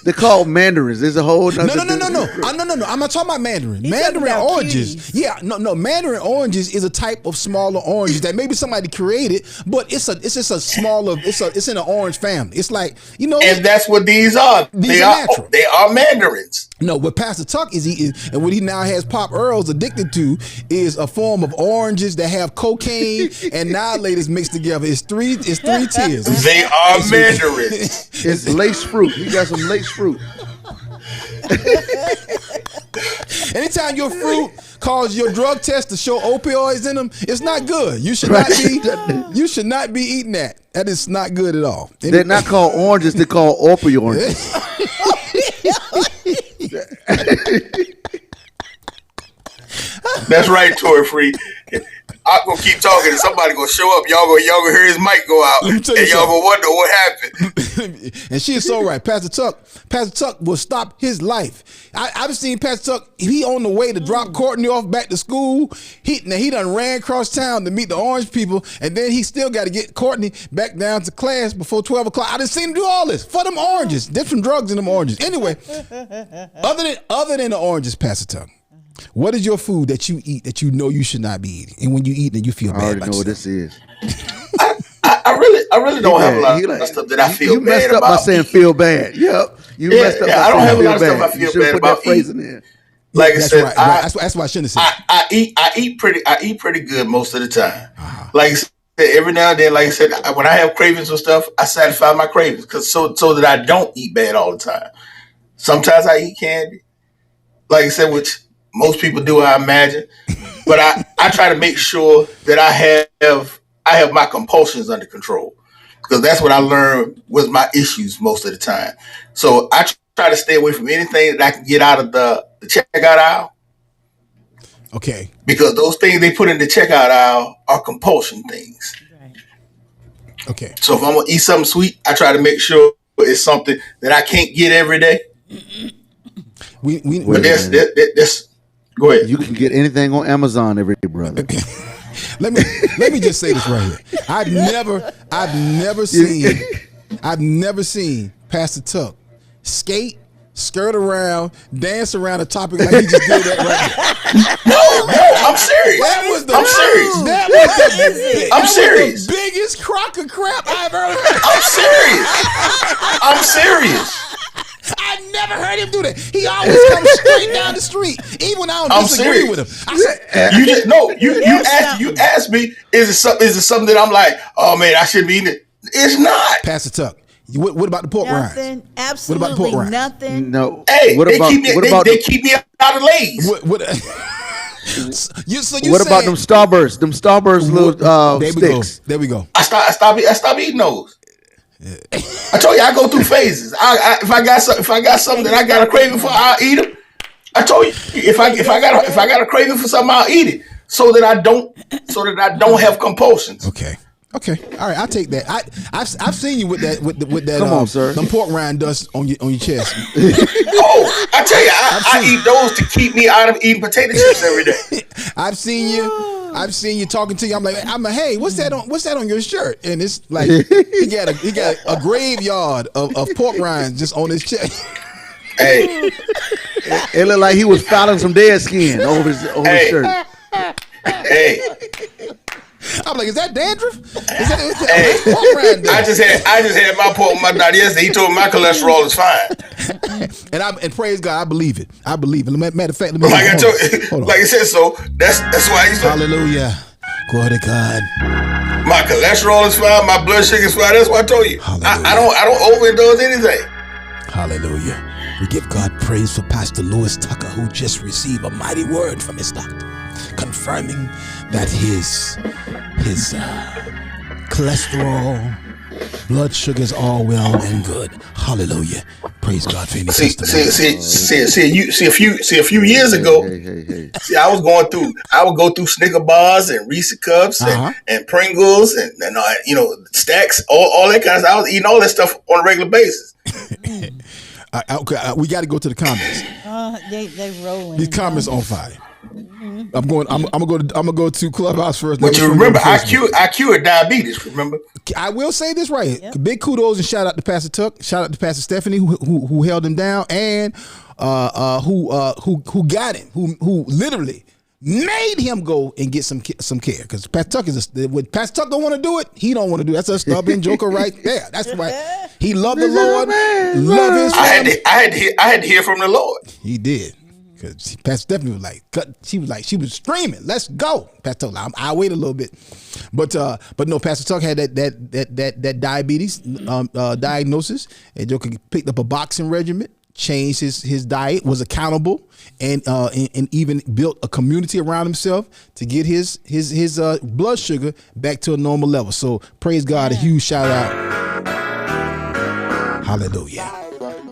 They're called mandarins. There's a whole No. I'm not talking about mandarin. Mandarin oranges. Cuties. Yeah, no. Mandarin oranges is a type of smaller oranges that maybe somebody created, but it's just a smaller. It's in an orange family. It's like and that's what these are. They are natural. They are mandarins. No, what Pastor Tuck is eating, and what he now has Pop Earls addicted to, is a form of oranges that have cocaine and annihilators mixed together. It's three tiers. They are mandarins. It's lace fruit. You got some lace fruit. Anytime your fruit causes your drug test to show opioids in them, it's not good. You should not be eating that. That is not good at all. They're not called oranges. They're called opioids. That's right, Tory Free. I'm gonna keep talking and somebody gonna show up. Y'all gonna hear his mic go out, and y'all gonna wonder what happened. And she is so right. Pastor Tuck will stop his life. I've seen Pastor Tuck. He on the way to drop Courtney off back to school. He done ran across town to meet the orange people, and then he still got to get Courtney back down to class before 12 o'clock. I done seen him do all this for them oranges. Different drugs in them oranges. Anyway, other than the oranges, Pastor Tuck, what is your food that you eat that you know you should not be eating, and when you eat it, you feel bad? I already know what this is. I really don't have a lot of stuff that I feel you bad messed up about. by saying feel bad. Yep. You messed up by I don't saying have a lot of feel stuff I bad. feel You should bad put about that phrase eating. in there. Like I said, right. That's why I shouldn't have said. I eat pretty good most of the time. Like I said, every now and then, like I said, when I have cravings for stuff, I satisfy my cravings so that I don't eat bad all the time. Sometimes I eat candy, like I said, which most people do, I imagine. But I try to make sure that I have my compulsions under control, because that's what I learned was my issues most of the time. So I try to stay away from anything that I can get out of the checkout aisle. Okay. Because those things they put in the checkout aisle are compulsion things. Right. Okay. So if I'm gonna eat something sweet, I try to make sure it's something that I can't get every day. But that's go ahead. You can get anything on Amazon every day, brother. Let me just say this right here. I've never seen Pastor Tuck skate, skirt around, dance around a topic like he just did that right now. No, I'm serious. I'm serious. I'm serious. The biggest crock of crap I've ever heard. I'm serious. I never heard him do that. He always comes straight down the street, even when I don't disagree with him. You asked me, is it something that I'm like, oh man, I shouldn't be eating it? It's not. Pastor Tuck, what about the pork rinds? Nothing. Absolutely what about the pork rinds? nothing. No. Hey, what they about keep me out of Lay's. What about them Starbursts? Them Starburst little sticks. There we go. I stop eating those. I told you I go through phases. If I got something that I got a craving for, I'll eat them. I told you if I got a craving for something, I'll eat it so that I don't have compulsions. Okay. All right, I'll take that. I've seen you with that. Come on, sir. Some pork rind dust on your chest. Oh, I tell you, I eat those to keep me out of eating potato chips every day. I've seen you talking to you. I'm like, hey, what's that on your shirt? And it's like he got a graveyard of pork rinds just on his chest. Hey, it looked like he was filing some dead skin over his shirt. Hey. I'm like, is that dandruff? I just had my pork with my doctor yesterday. He told me my cholesterol is fine. and praise God, I believe it. Matter of fact, like I said, so that's why he said. Hallelujah. Glory to God. My cholesterol is fine. My blood sugar is fine. That's what I told you. I don't overdose anything. Hallelujah. We give God praise for Pastor Louis Tucker, who just received a mighty word from his doctor, confirming that his cholesterol, blood sugar is all well and good. Hallelujah. Praise God for any testimony. See, a few years ago, see, I would go through Snicker bars and Reese cups and Pringles and Stacks, all that kind of stuff. I was eating all that stuff on a regular basis. We got to go to the comments. They rolling. These comments on fire. Mm-hmm. I'm gonna go to Clubhouse first. But you remember, I cured diabetes. Remember, I will say this right. Yep. Big kudos and shout out to Pastor Tuck. Shout out to Pastor Stephanie who held him down and who got him. Who literally made him go and get some care, because Pastor Tuck when Pastor Tuck don't want to do it, he don't want to do it. That's a stubborn joker right there. That's right. He loved the Lord, loved his family. I had to hear from the Lord. He did. Because Pastor Stephanie was like, she was screaming, "Let's go!" Pastor Tuck, I'll wait a little bit, but no, Pastor Tuck had that diabetes diagnosis, and Joker picked up a boxing regimen, changed his diet, was accountable, and even built a community around himself to get his blood sugar back to a normal level. So praise God, a huge shout out, hallelujah.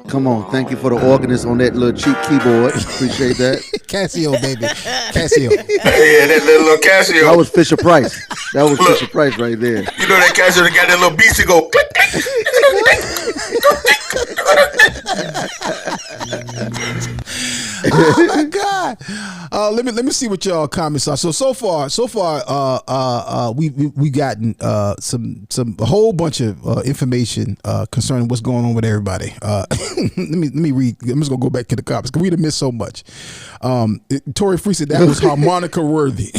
Come on, thank you for the organist on that little cheap keyboard. Appreciate that. Casio, baby. Casio. Yeah, that little Casio. That was Fisher Price. That was Fisher Price right there. You know that Casio that got that little beat to go click, Oh my God! Let me see what y'all comments are. So far, we gotten a whole bunch of information concerning what's going on with everybody. Let me read. I'm just gonna go back to the comments because we done missed so much. Tori Free said that was harmonica worthy.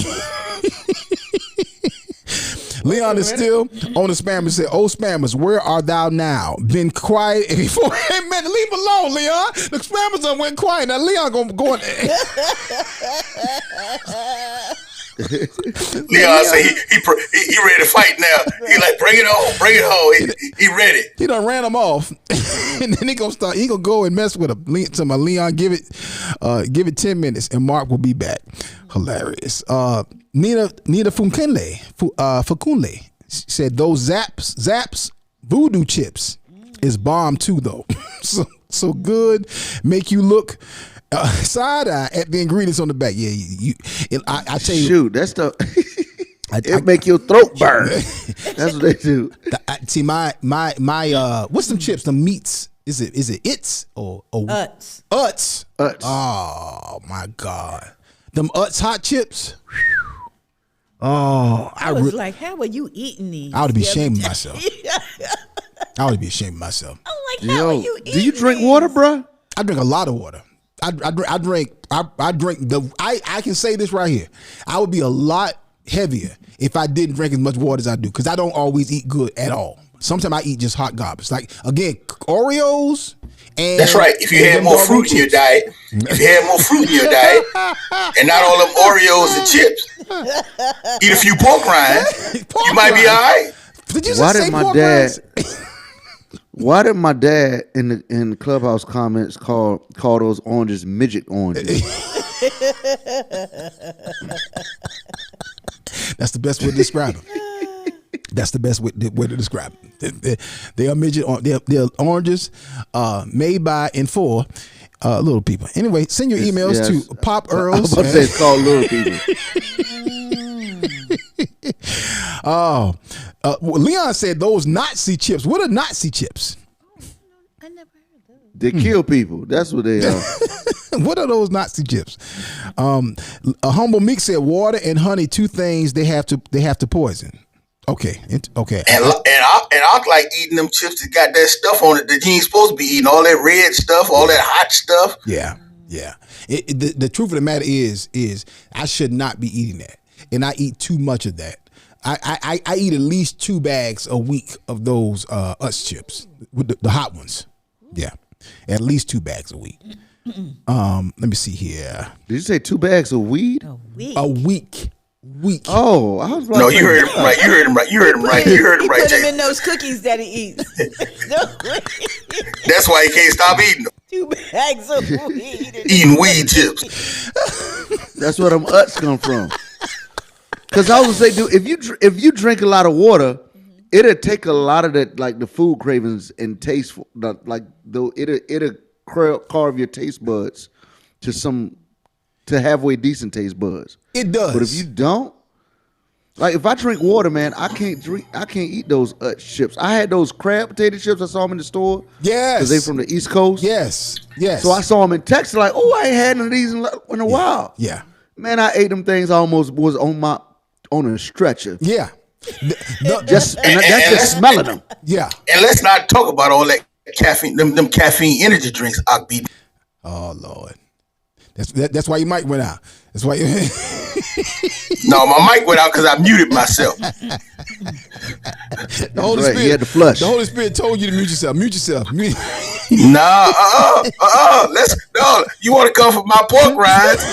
Leon is still on the spammers. Said, "Oh spammers, where are thou now? Been quiet before." Hey man, leave alone, Leon. The spammers done went quiet. Now Leon gonna go in. Leon said he ready to fight now. He like, bring it on. He ready. He done ran him off, and then he gonna go and mess with him. To my Leon, give it 10 minutes, and Mark will be back. Hilarious. Nina Fukunle said those zaps voodoo chips is bomb too though. so good, make you look side eye at the ingredients on the back. Yeah, I tell you, shoot, that's the. It make your throat burn. That's what they do. See my what's them chips? The meats. Is it It's or Utz? Utz. Utz. Oh my God, them Utz hot chips. Oh, I was like, how are you eating these? I would be ashamed of myself. I would be ashamed of myself. I'm like, how are you eating? Do you drink water, bro? I drink a lot of water. I drink I can say this right here. I would be a lot heavier if I didn't drink as much water as I do, because I don't always eat good at all. Sometimes I eat just hot garbage. Like again, Oreos. And that's right. If you had more fruit in your diet, and not all them Oreos and chips, eat a few pork rinds, you might be all right. Did you say pork rinds? Why did my dad in the clubhouse comments call those oranges midget oranges? That's the best way to describe them. That's the best way to describe them. They are midget. They're oranges made by and for little people. Anyway, send your emails to Pop Earls. I was about to say it's called little people. Leon said those Nazi chips. What are Nazi chips? I never heard those. They kill people. That's what they are. What are those Nazi chips? A humble meek said water and honey, two things they have to poison. Okay. And I like eating them chips that got that stuff on it that you ain't supposed to be eating. All that red stuff, all that hot stuff. Yeah. The truth of the matter is I should not be eating that, and I eat too much of that. I eat at least 2 bags a week of those Utz chips, with the hot ones. Yeah, at least 2 bags a week. Let me see here. Did you say 2 bags of weed? A week. Oh, I was like, no, you heard him right. You heard him right. He put them in those cookies that he eats. That's why he can't stop eating them. 2 bags of weed. Eating weed chips. That's where them Utz come from. Because I was gonna say, dude, if you drink a lot of water, it'll take a lot of the food cravings and taste, it'll carve your taste buds to halfway decent taste buds. It does. But if you don't, like if I drink water, man, I can't eat those chips. I had those crab potato chips. I saw them in the store. Yes. Because they from the East Coast. Yes. So I saw them in Texas. Like, I ain't had none of these in a while. Yeah. Man, I ate them things. I almost was on a stretcher. Yeah. That's just smelling them. Yeah. And let's not talk about all that caffeine, them caffeine energy drinks. Oh Lord. That's why your mic went out. That's why. No, my mic went out because I muted myself. The Holy Spirit, you had to flush. The Holy Spirit told you to mute yourself. Nah, you want to come for my pork rinds?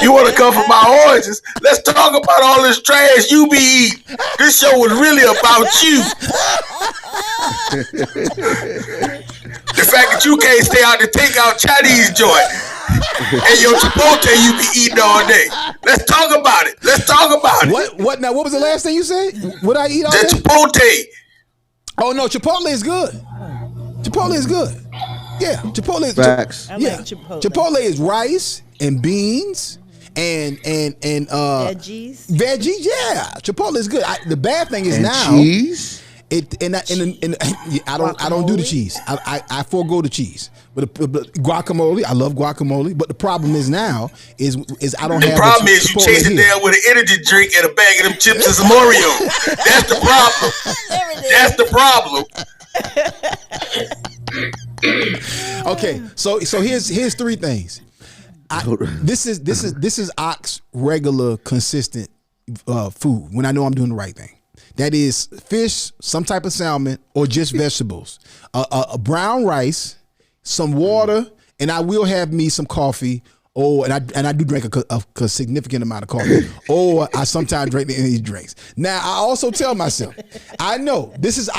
You want to come for my oranges? Let's talk about all this trash you be eating. This show was really about you. The fact that you can't stay out to take out Chinese joint and your Chipotle you be eating all day. Let's talk about it. What now? What was the last thing you said? What I eat all day? The Chipotle. Oh no, Chipotle is good. Chipotle is good. Yeah, Chipotle is facts. Yeah, Chipotle is rice and beans and veggies. Veggies, yeah. Chipotle is good. The bad thing is and now cheese. I don't do the cheese. I forego the cheese. But guacamole, I love guacamole. But the problem is now is I don't have. The problem is you chase it down with an energy drink and a bag of them chips and some Oreos. That's the problem. Okay, so here's 3 things. This is Ox regular consistent food when I know I'm doing the right thing. that is fish, some type of salmon, or just vegetables. A brown rice, some water, and I will have me some coffee. And I do drink a significant amount of coffee. Or I sometimes drink these drinks. Now I also tell myself, I know this is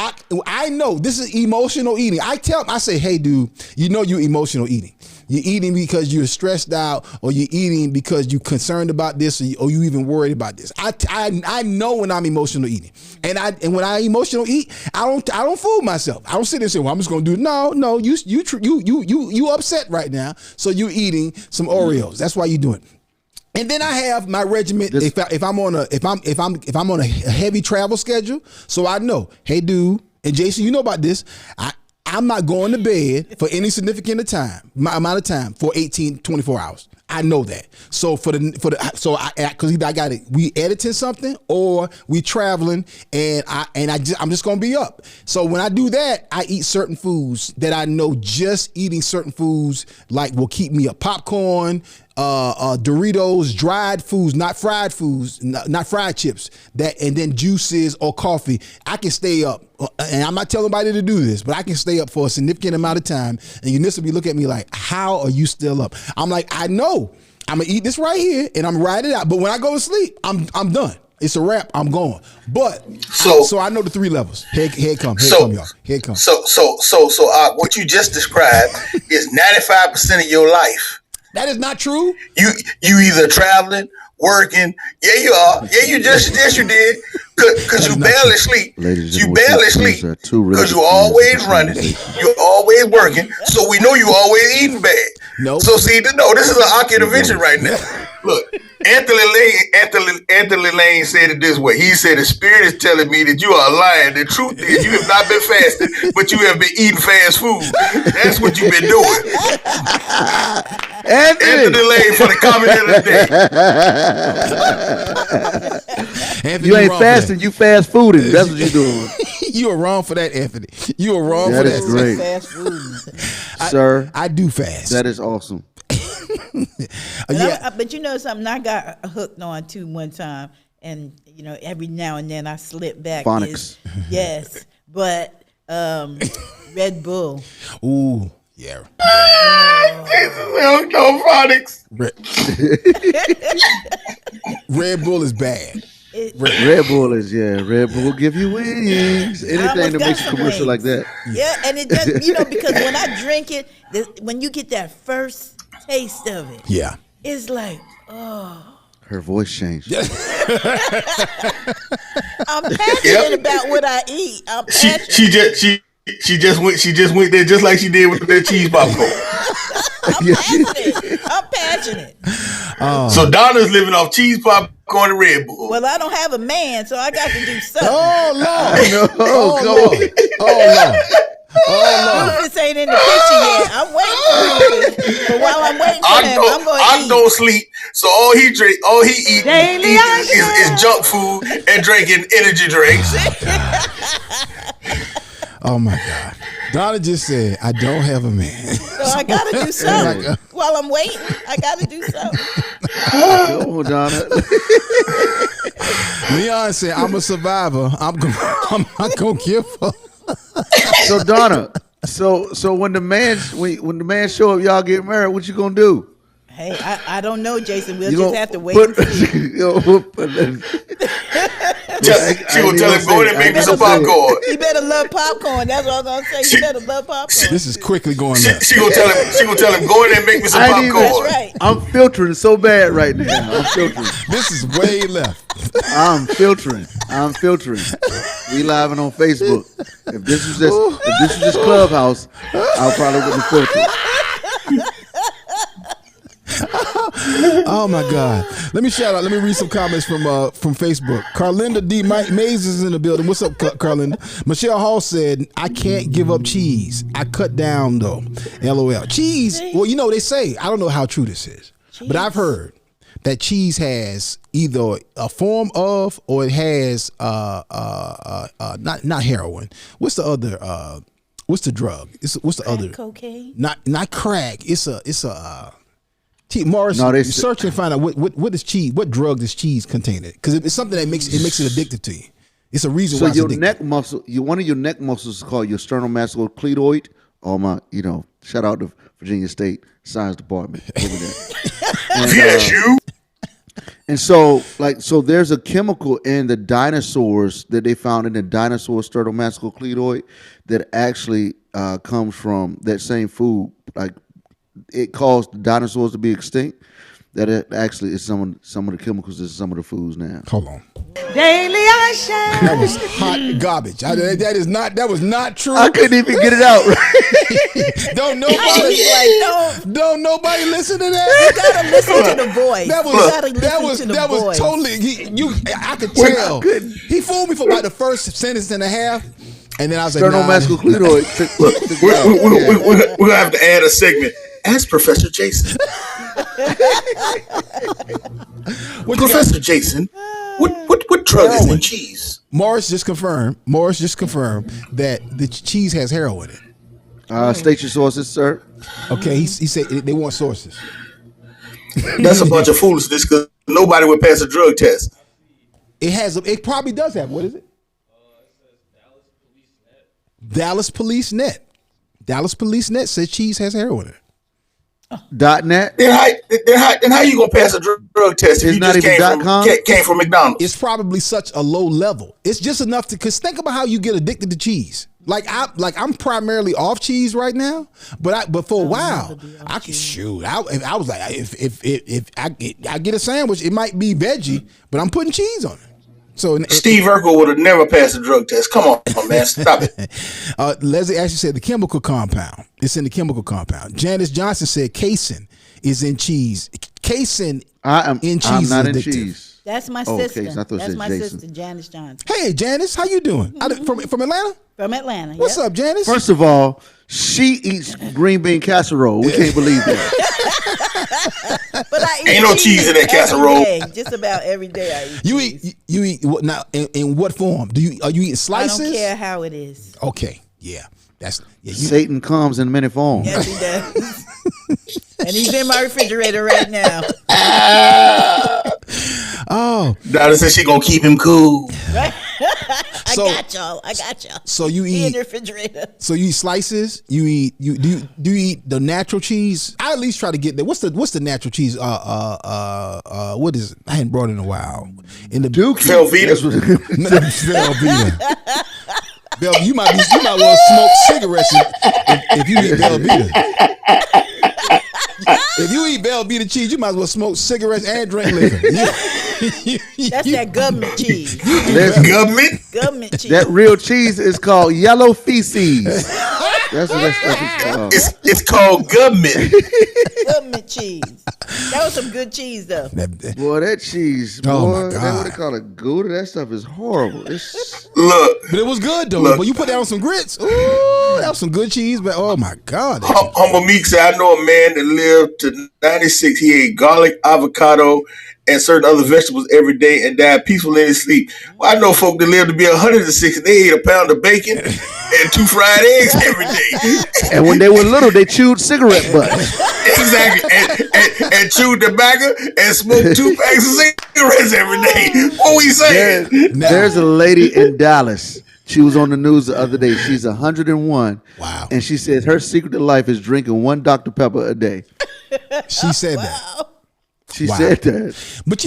emotional eating. I say, hey dude, you know you're emotional eating. You're eating because you're stressed out, or you're eating because you're concerned about this, or you even worried about this. I know when I'm emotional eating, and when I emotional eat, I don't fool myself. I don't sit there and say, well, I'm just gonna do it. No, you upset right now, so you're eating some Oreos. That's why you're doing it. And then I have my regiment if I'm on a heavy travel schedule, so I know, hey dude, and Jason, you know about this. I'm not going to bed for any significant amount of time for 24 hours. I know that. So because I got it, we editing something or we traveling, and I'm just gonna be up. So when I do that, I eat certain foods that I know just eating certain foods like will keep me up. Popcorn, Doritos, dried foods, not fried foods, not fried chips. And then juices or coffee. I can stay up, and I'm not telling anybody to do this, but I can stay up for a significant amount of time. And you will be looking at me like, how are you still up? I'm like, I know. I'm gonna eat this right here, and I'm gonna ride it out. But when I go to sleep, I'm done. It's a wrap. I'm going. But so I know the 3 levels. Here it come, y'all. Here it comes. So what you just described is 95% of your life. That is not true. You either traveling, working. Yeah, you are. Yeah, you did. Because you barely sleep. You barely sleep because you're always running. You're always working. So we know you always eating bad. Nope. So see, no, this is an Aki intervention right now. Look, Anthony Lane said it this way. He said, the spirit is telling me that you are lying. The truth is you have not been fasting, but you have been eating fast food. That's what you've been doing. Anthony Lane for the comment of the day. Anthony, you ain't fasting, you fast fooding. That's what you're doing. You are wrong for that, Anthony. You are wrong for that. That is great. Fast food. Sir, I do fast. That is awesome. But you know something I got hooked on to one time, and you know every now and then I slip back. Phonics. Yes, but Red Bull. Ooh, yeah. No phonics. Red Bull is bad. Red Bull is, Red Bull give you wings. Anything that makes a commercial like that. Yeah, and it does, because when I drink it, when you get that first taste of it, yeah, it's like, oh. Her voice changed. I'm passionate about what I eat. I'm passionate. She just went there just like she did with the cheese popcorn. I'm passionate. So Donna's living off cheese popcorn and Red Bull. Well, I don't have a man, so I got to do something. Oh Lord! No, Lord! Oh Rufus ain't in the picture yet. I'm waiting for Rufus. But while I'm waiting for him, I'm going to eat. don't sleep, so all he eat is junk food and drinking energy drinks. Oh my God. Donna just said, I don't have a man. So I got to do something. While I'm waiting, I got to do something. Go on, Donna. Leon said, I'm a survivor. I'm not going to give up. So Donna, so when the man show up, y'all get married, what you gonna do? Hey, I don't know, Jason. We'll just have to wait and see. She gonna tell him, go in and make me some popcorn. He better love popcorn. That's what I was gonna say. He better love popcorn. This is quickly going left. She gonna tell him, go in and make me some popcorn. That's right. I'm filtering so bad right now. I'm filtering. This is way left. I'm filtering. We live and on Facebook. If this was just Clubhouse, I probably wouldn't filter. Oh my God! Let me read some comments from Facebook. Carlinda D. Mays is in the building. What's up, Carlinda? Michelle Hall said, "I can't give up cheese. I cut down though." LOL. Cheese. Well, they say, I don't know how true this is, but I've heard that cheese has either a form of, or it has not heroin. What's the other? What's the drug? What's the other? Cocaine. Not crack. It's a. Morris, search and find out what is cheese. What drug does cheese contain? Because it's something that makes it addictive to you. It's a reason so why. So your neck muscle, one of your neck muscles is called your sternocleidomastoid. Shout out to Virginia State Science Department over there. And, VSU. And so there's a chemical in the dinosaurs that they found in the dinosaur sternocleidomastoid that actually comes from that same food. Like it caused the dinosaurs to be extinct. That it actually is some of the chemicals in some of the foods now. Hold on. Daily I shine. That was hot garbage. That was not true. I couldn't even get it out right. Don't nobody listen to that. You gotta listen to the voice. That was totally. I could tell. He fooled me for about the first sentence and a half, and then I was like, sternocleidomastoid. Look, we're gonna have to add a segment. Ask Professor Jason. Professor Jason, what drug is in cheese? Morris just confirmed that the cheese has heroin in it. State your sources, sir. Okay, he said they want sources. That's a bunch of foolishness because nobody would pass a drug test. It probably does have. What is it? Dallas Police Net. Dallas Police Net says cheese has heroin in it. .net. Then how you gonna pass a drug test if you just came from McDonald's? It's probably such a low level. It's just enough to, because think about how you get addicted to cheese. I'm primarily off cheese right now, but for a while I could shoot. I was like, if I get a sandwich, it might be veggie, but I'm putting cheese on it. So Steve Urkel would have never passed a drug test. Come on, man, stop it. Leslie actually said the chemical compound. It's in the chemical compound. Janice Johnson said casein is in cheese. Casein in cheese. I'm not in cheese. That's my sister. Okay, so that's my Jason. sister, Janice Johnson. Hey, Janice, how you doing? From Atlanta? From Atlanta. What's up, Janice? First of all, she eats green bean casserole. We can't believe that. But I eat ain't no cheese in that casserole. Just about every day I eat. You eat what now? In what form? Are you eating slices? I don't care how it is. Okay, yeah, Satan comes in many forms. Yes, he does. And he's in my refrigerator right now. Oh, Donna said she gonna keep him cool. Right? I got y'all. So you eat in the refrigerator. So you eat slices. Do you eat the natural cheese? I at least try to get there. What's the natural cheese? What is it? I hadn't brought it in a while. In the Duke Velveeta. Velveeta. You might well smoke cigarettes if you eat Velveeta. If you eat Velveeta cheese, you might as well smoke cigarettes and drink liquor. That's that government cheese. Government cheese. That real cheese is called yellow feces. That's what that stuff is called. It's called government. Government cheese. That was some good cheese, though. Boy, that cheese. Oh boy, my God. That's what they call it, Gouda. That stuff is horrible. Look, but it was good though. But you put that on some grits. Ooh, that was some good cheese. But oh my God. Humble Meek said, I know a man that lived to 96. He ate garlic, avocado, and certain other vegetables every day and died peacefully in his sleep. Well, I know folk that lived to be 106. They ate a pound of bacon and 2 fried eggs every day. And when they were little, they chewed cigarette butts. Exactly. And chewed tobacco and smoked 2 packs of cigarettes every day. What we saying? There's a lady in Dallas. She was on the news the other day. She's 101. Wow. And she says her secret to life is drinking 1 Dr. Pepper a day. She said that. She said that. But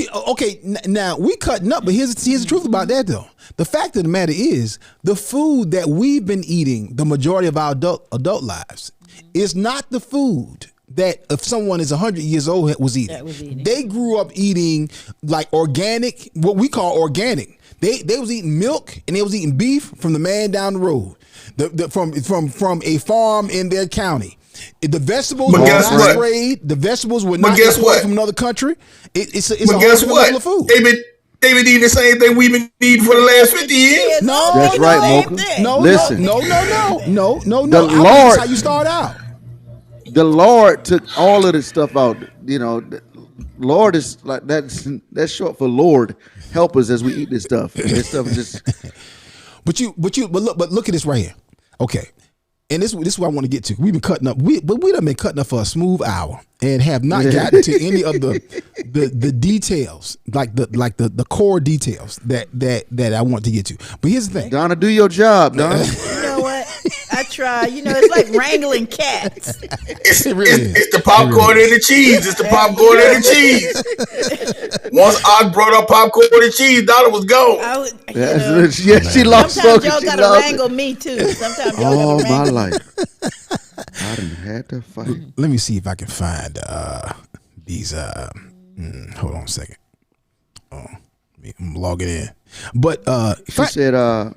now we cutting up, but here's the truth about that though. The fact of the matter is the food that we've been eating the majority of our adult lives is not the food that if someone is 100 years old was eating. They grew up eating like organic, what we call organic. They was eating milk and they was eating beef from the man down the road, from a farm in their county. The vegetables were not sprayed. The vegetables were not imported from another country. It's a whole level of food. They've been eating the same thing we've been eating for the last 50 years. No, that's right, Mocha. No, listen. No. The Lord, that's how you start out. The Lord took all of this stuff out. You know, Lord is like that's short for Lord. Help us as we eat this stuff. This stuff is just. But look at this right here. Okay. and this is what I want to get to. We've been cutting up. We done been cutting up for a smooth hour and have not gotten to any of the details, like the core details that I want to get to. But here's the thing, Donna, do your job, Donna. You know what? I try. You know, it's like wrangling cats. It's the popcorn and the cheese. It's the popcorn and the cheese. Once I brought up popcorn and cheese, Donna was gone. She lost sometimes focus. y'all gotta wrangle me too. Sometimes y'all gotta wrangle. My life. I done had to fight. let me see if I can find these. Hold on a second. Oh, I'm logging in. But she said,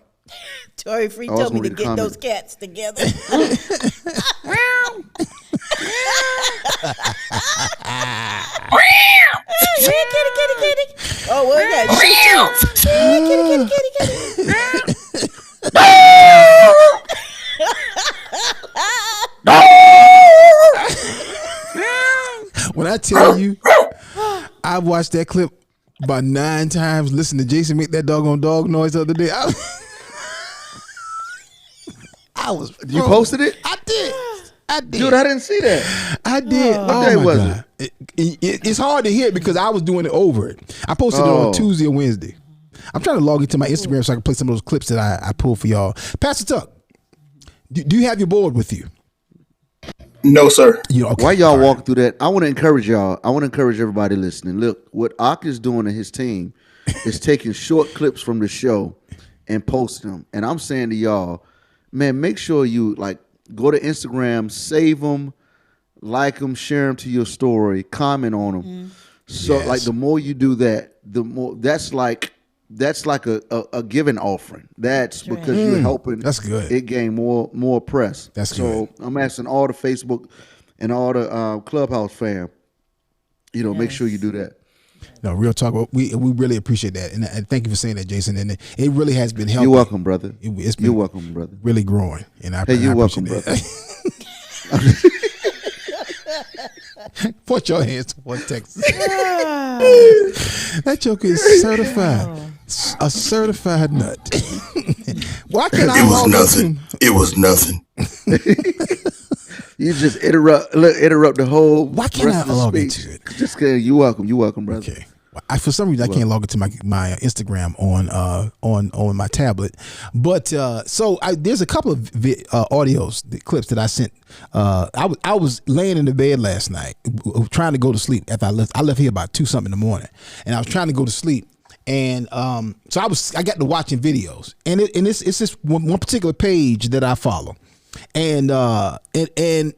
Tori Free told me to get those cats together. Kitty. Oh, what is that? Kitty. When I tell you, I watched that clip about 9 times. Listen to Jason make that doggone dog noise the other day. I was. You posted it? I did. Dude, I didn't see that. I did. What day was God. It's hard to hear because I was doing it over it. I posted it on Tuesday or Wednesday. I'm trying to log into my Instagram so I can play some of those clips that I pulled for y'all. Pastor Tuck, do you have your board with you? No, sir. Why y'all walk through that? I want to encourage y'all. I want to encourage everybody listening. Look, what Ak is doing and his team is taking short clips from the show and posting them. And I'm saying to y'all, man, make sure you go to Instagram, save them, like them, share them to your story, comment on them. So the more you do that, the more that's like a giving offering. That's because you're helping. That's good. It gain more press. That's so good. I'm asking all the Facebook and all the Clubhouse fam, make sure you do that. No, real talk. We really appreciate that, and thank you for saying that, Jason. And it really has been helping. You're welcome, brother. It's been you're welcome, brother. Really growing, and you're welcome, brother. Put your hands towards Texas. That joker is certified. A certified nut. Why can't I? It was nothing. You just interrupt the whole. Why can't I log into it? Just kidding. You're welcome, brother. Okay. For some reason, I can't log into my Instagram on my tablet. But there's a couple of audios, the clips that I sent. I was laying in the bed last night trying to go to sleep after I left here about 2-something in the morning, and I was trying to go to sleep. And so I got to watching videos, and it's this one particular page that I follow, and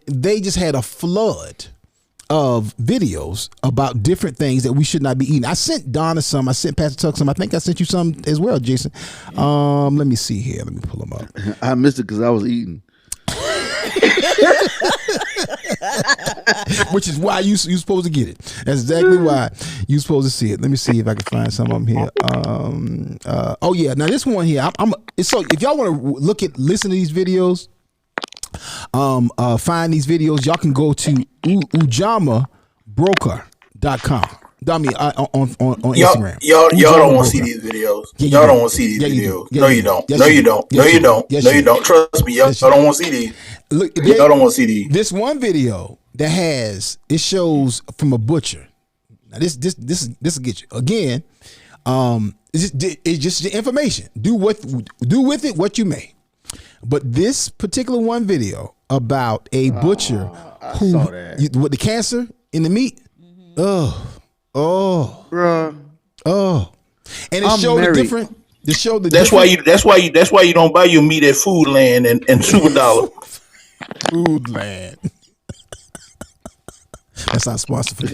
they just had a flood of videos about different things that we should not be eating. I sent Donna some. I sent Pastor Tuck some. I think I sent you some as well, Jason. Let me see here. Let me pull them up. I missed it because I was eating. Which is why you supposed to get it. That's exactly why you supposed to see it. Let me see if I can find some of them here. Oh yeah, now this one here. So if y'all want to listen to these videos, find these videos, y'all can go to ujamabroker.com. I mean, on Instagram. Y'all don't want to see these videos. Y'all don't want to see these videos. No, you don't. No, you don't. No, you don't. No, you don't. Trust me. Y'all don't want to see these. Look, y'all don't want to see these. This one video that shows from a butcher. Now this will get you again. It's just your information. Do with it what you may. But this particular one video about a butcher who with the cancer in the meat. Bruh. And it showed the different. That's why you don't buy your meat at Foodland and Super Dollar. Foodland. That's not sponsored for the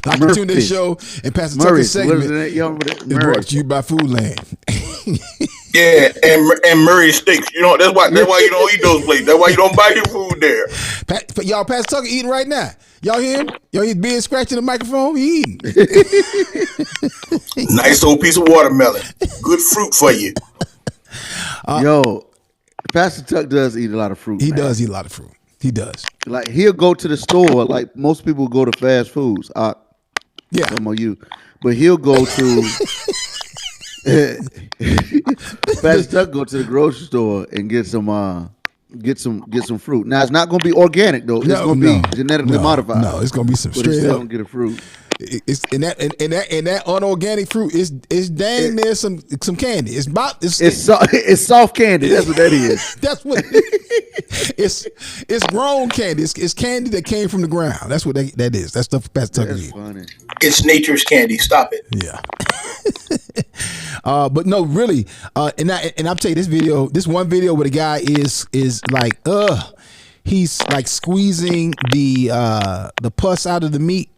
Akintunde Show and Pastor Tucker's segment is brought to you by Foodland. Yeah, and Murray Steaks. That's why you don't eat those places. That's why you don't buy your food there. Y'all, Pastor Tucker eating right now. Y'all hear him? Y'all hear being scratching the microphone? He eating. Nice old piece of watermelon. Good fruit for you. Yo, Pastor Tuck does eat a lot of fruit. He does eat a lot of fruit. He does. Like he'll go to the store like most people go to fast foods. Yeah. Some of you, but he'll go to Pastor Tuck go to the grocery store and get some fruit. Now it's not gonna be organic though. It's gonna be genetically modified. No, it's gonna be some straight still up. gonna get a fruit. It's in that unorganic fruit is dang near some candy. It's soft candy. That's what that is. That's what it's grown candy. It's candy that came from the ground. That's what that is. That's stuff Pastor Tucker eats. It's nature's candy. Stop it. Yeah. But no, really. And I'll tell you this one video where the guy is like, he's like squeezing the pus out of the meat.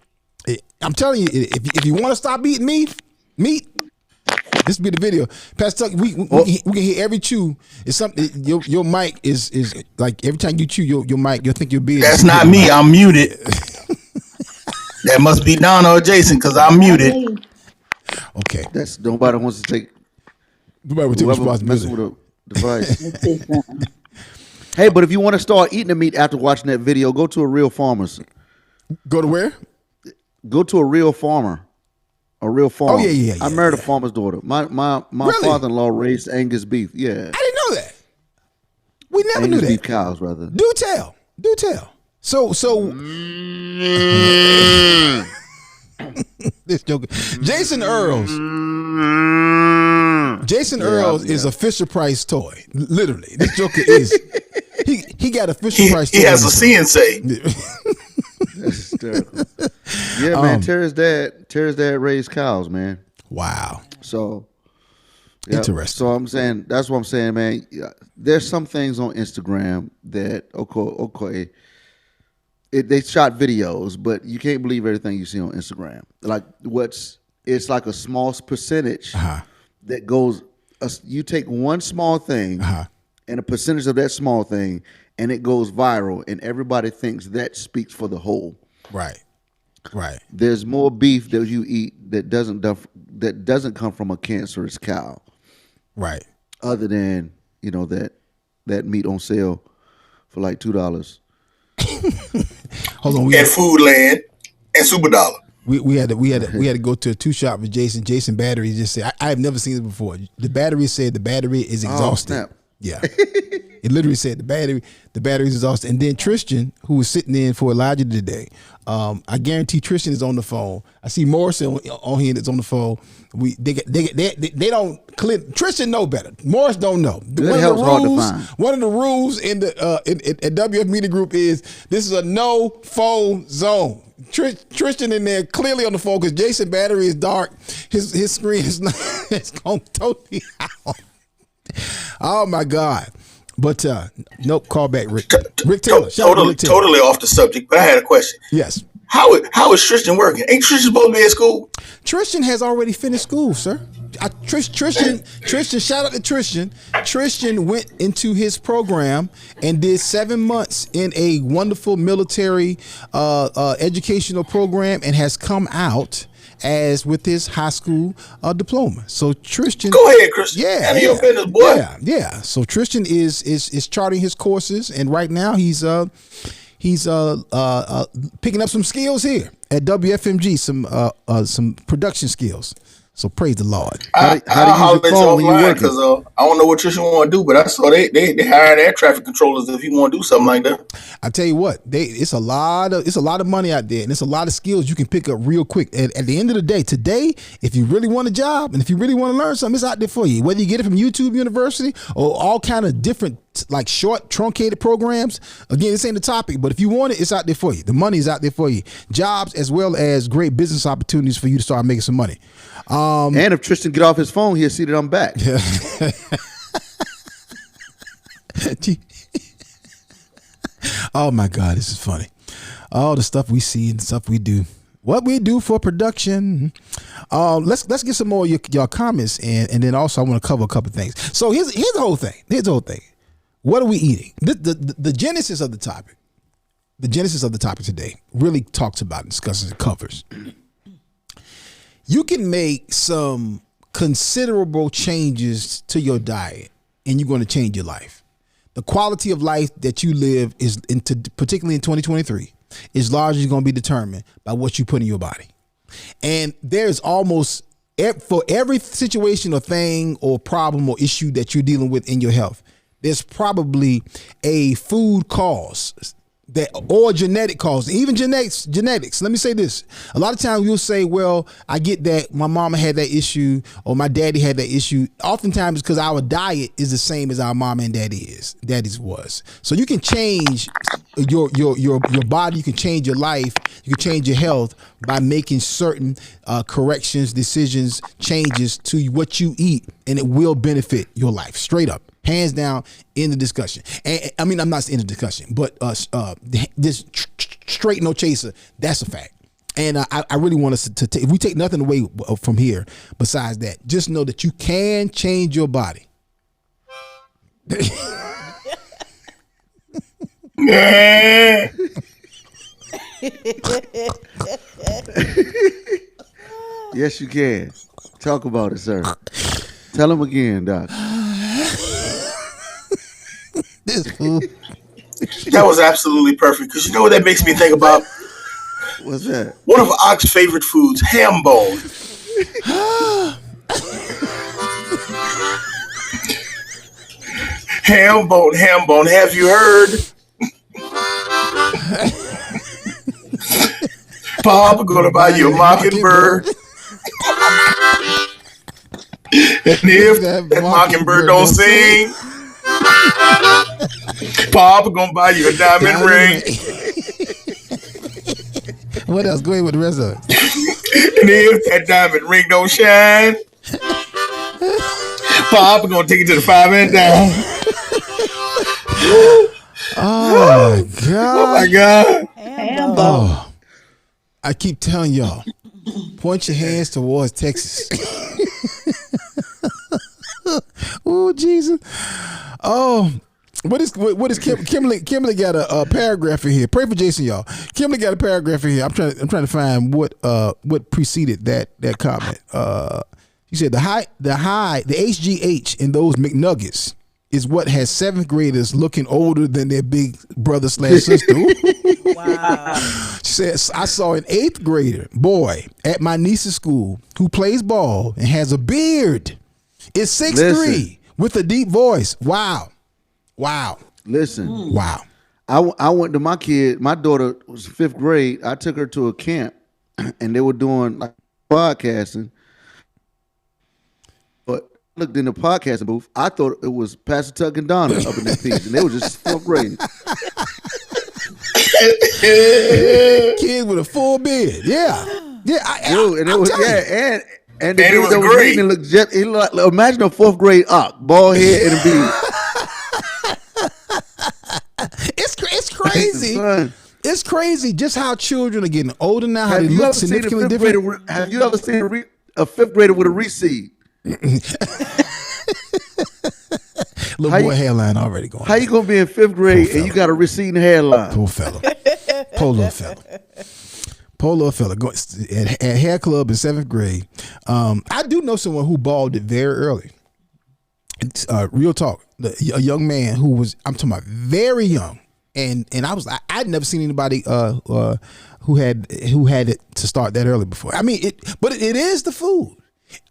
I'm telling you, if you want to stop eating meat, this be the video. Pastor Tuck, we can hear every chew. It's something. Your mic is like every time you chew, your mic, you'll think you're being. That's not me. I'm muted. That must be Donna or Jason because I'm muted. Okay. That's nobody wants to take. Nobody would take responsibility with a device. Hey, but if you want to start eating the meat after watching that video, go to a real farmer's. Go to where? Go to a real farmer. A real farmer. Oh yeah. I married a farmer's daughter. My Really? father-in-law raised Angus beef. Yeah. I didn't know that. We never Angus knew that. beef cows, rather. Do tell. So this joke. Jason Earls. Jason Earls is a Fisher Price toy. Literally, this joker is. He got a Fisher Price toy. He has a CNC. That's hysterical. Yeah, man. Tara's dad raised cows, man. Wow. So interesting. So that's what I'm saying, man. There's some things on Instagram that okay. They shot videos, but you can't believe everything you see on Instagram. Like it's like a small percentage that goes. You take one small thing and a percentage of that small thing, and it goes viral, and everybody thinks that speaks for the whole. Right. There's more beef that you eat that doesn't come from a cancerous cow. Right. Other than that meat on sale for like $2. Hold on. And Foodland and Super Dollar. We had to go to a 2-shop with Jason. Jason Battery just said, I have never seen it before. The battery said the battery is exhausted. Oh, snap. Yeah. It literally said the battery is exhausted. And then Tristan, who was sitting in for Elijah today, I guarantee Tristan is on the phone. I see Morrison on here that's on the phone. They don't clear. Tristan know better. Morris don't know. One of the rules in the at WF Media Group is this is a no phone zone. Tristan in there clearly on the phone because Jason battery is dark. His screen is not. It's going totally out. Oh my God. But nope, call back Rick. Rick Taylor. Totally off the subject, but I had a question. Yes. How is Tristan working? Ain't Tristan supposed to be at school? Tristan has already finished school, sir. Tristan, shout out to Tristan. Tristan went into his program and did 7 months in a wonderful military educational program and has come out as with his high school diploma. So Tristan, go ahead, Christian. Yeah, your business, boy. Yeah. So Tristan is charting his courses, and right now he's picking up some skills here at WFMG, some production skills. So praise the Lord. How do you use your phone when you're working? Because I don't know what Tristan want to do, but I saw they hired air traffic controllers if you want to do something like that. I tell you what, it's a lot of money out there, and it's a lot of skills you can pick up real quick. And at the end of the day, today, if you really want a job and if you really want to learn something, it's out there for you. Whether you get it from YouTube University or all kind of different like short truncated programs. Again, this ain't the topic, but if you want it, it's out there for you. The money is out there for you. Jobs as well as great business opportunities for you to start making some money. And if Tristan get off his phone, he'll see that I'm back. Oh my God, this is funny. All the stuff we see and the stuff we do. What we do for production. Let's get some more of your comments and then also I want to cover a couple of things. So here's the whole thing. What are we eating? The genesis of the topic. The genesis of the topic today really talks about and discusses and covers. You can make some considerable changes to your diet and you're going to change your life. The quality of life that you live is particularly in 2023 is largely going to be determined by what you put in your body. And there's almost for every situation or thing or problem or issue that you're dealing with in your health, there's probably a food cause that or genetic cause. Even genetics. Let me say this. A lot of times you'll say, well, I get that my mama had that issue or my daddy had that issue. Oftentimes it's because our diet is the same as our mama and daddy's was. So you can change your body, you can change your life, you can change your health by making certain corrections, decisions, changes to what you eat, and it will benefit your life. Straight up. Hands down, in the discussion. And I mean, I'm not in the discussion, but this straight no chaser, that's a fact. And I really want us to take, if we take nothing away from here besides that, just know that you can change your body. Yes, you can. Talk about it, sir. Tell him again, Doc. That was absolutely perfect. Because you know what that makes me think about? What's that? One of Ock's favorite foods, ham bone. Ham bone. Have you heard? Papa gonna buy you a mockingbird. And if that mockingbird don't sing, Papa gonna buy you a diamond ring. What else? Go ahead with the rest of it. And if that diamond ring don't shine, Papa gonna take it to the 5 and down. Oh my God. Oh my God. Oh, I keep telling y'all, point your hands towards Texas. Oh Jesus. Oh, what is Kimberly got a paragraph in here. Pray for Jason, y'all. Kimberly got a paragraph in here. I'm trying to find what preceded that comment. She said the HGH in those McNuggets is what has 7th graders looking older than their big brother / sister. Wow. She says, I saw an 8th grader boy at my niece's school who plays ball and has a beard. It's 6'3" with a deep voice. Wow. Listen. Wow. I went to my daughter was 5th grade. I took her to a camp and they were doing like podcasting. But I looked in the podcasting booth. I thought it was Pastor Tuck and Donna up in that piece. And they were just 4th grade. Kids with a full beard. Yeah. And it was and the it dude was that was great. reading looked just imagine a 4th grade up, bald head and a beard. It's crazy. Son. It's crazy just how children are getting older now. How they look significantly different. Have you ever seen a 5th grader with a reseed? Little boy hairline already going. How you gonna be in 5th grade and you got a receding hairline? Poor fella. Poor little fella. Going at hair club in 7th grade. I do know someone who balded very early. It's, real talk. A young man who was, I'm talking about very young, and I'd never seen anybody who had it to start that early before. I mean, but it is the food.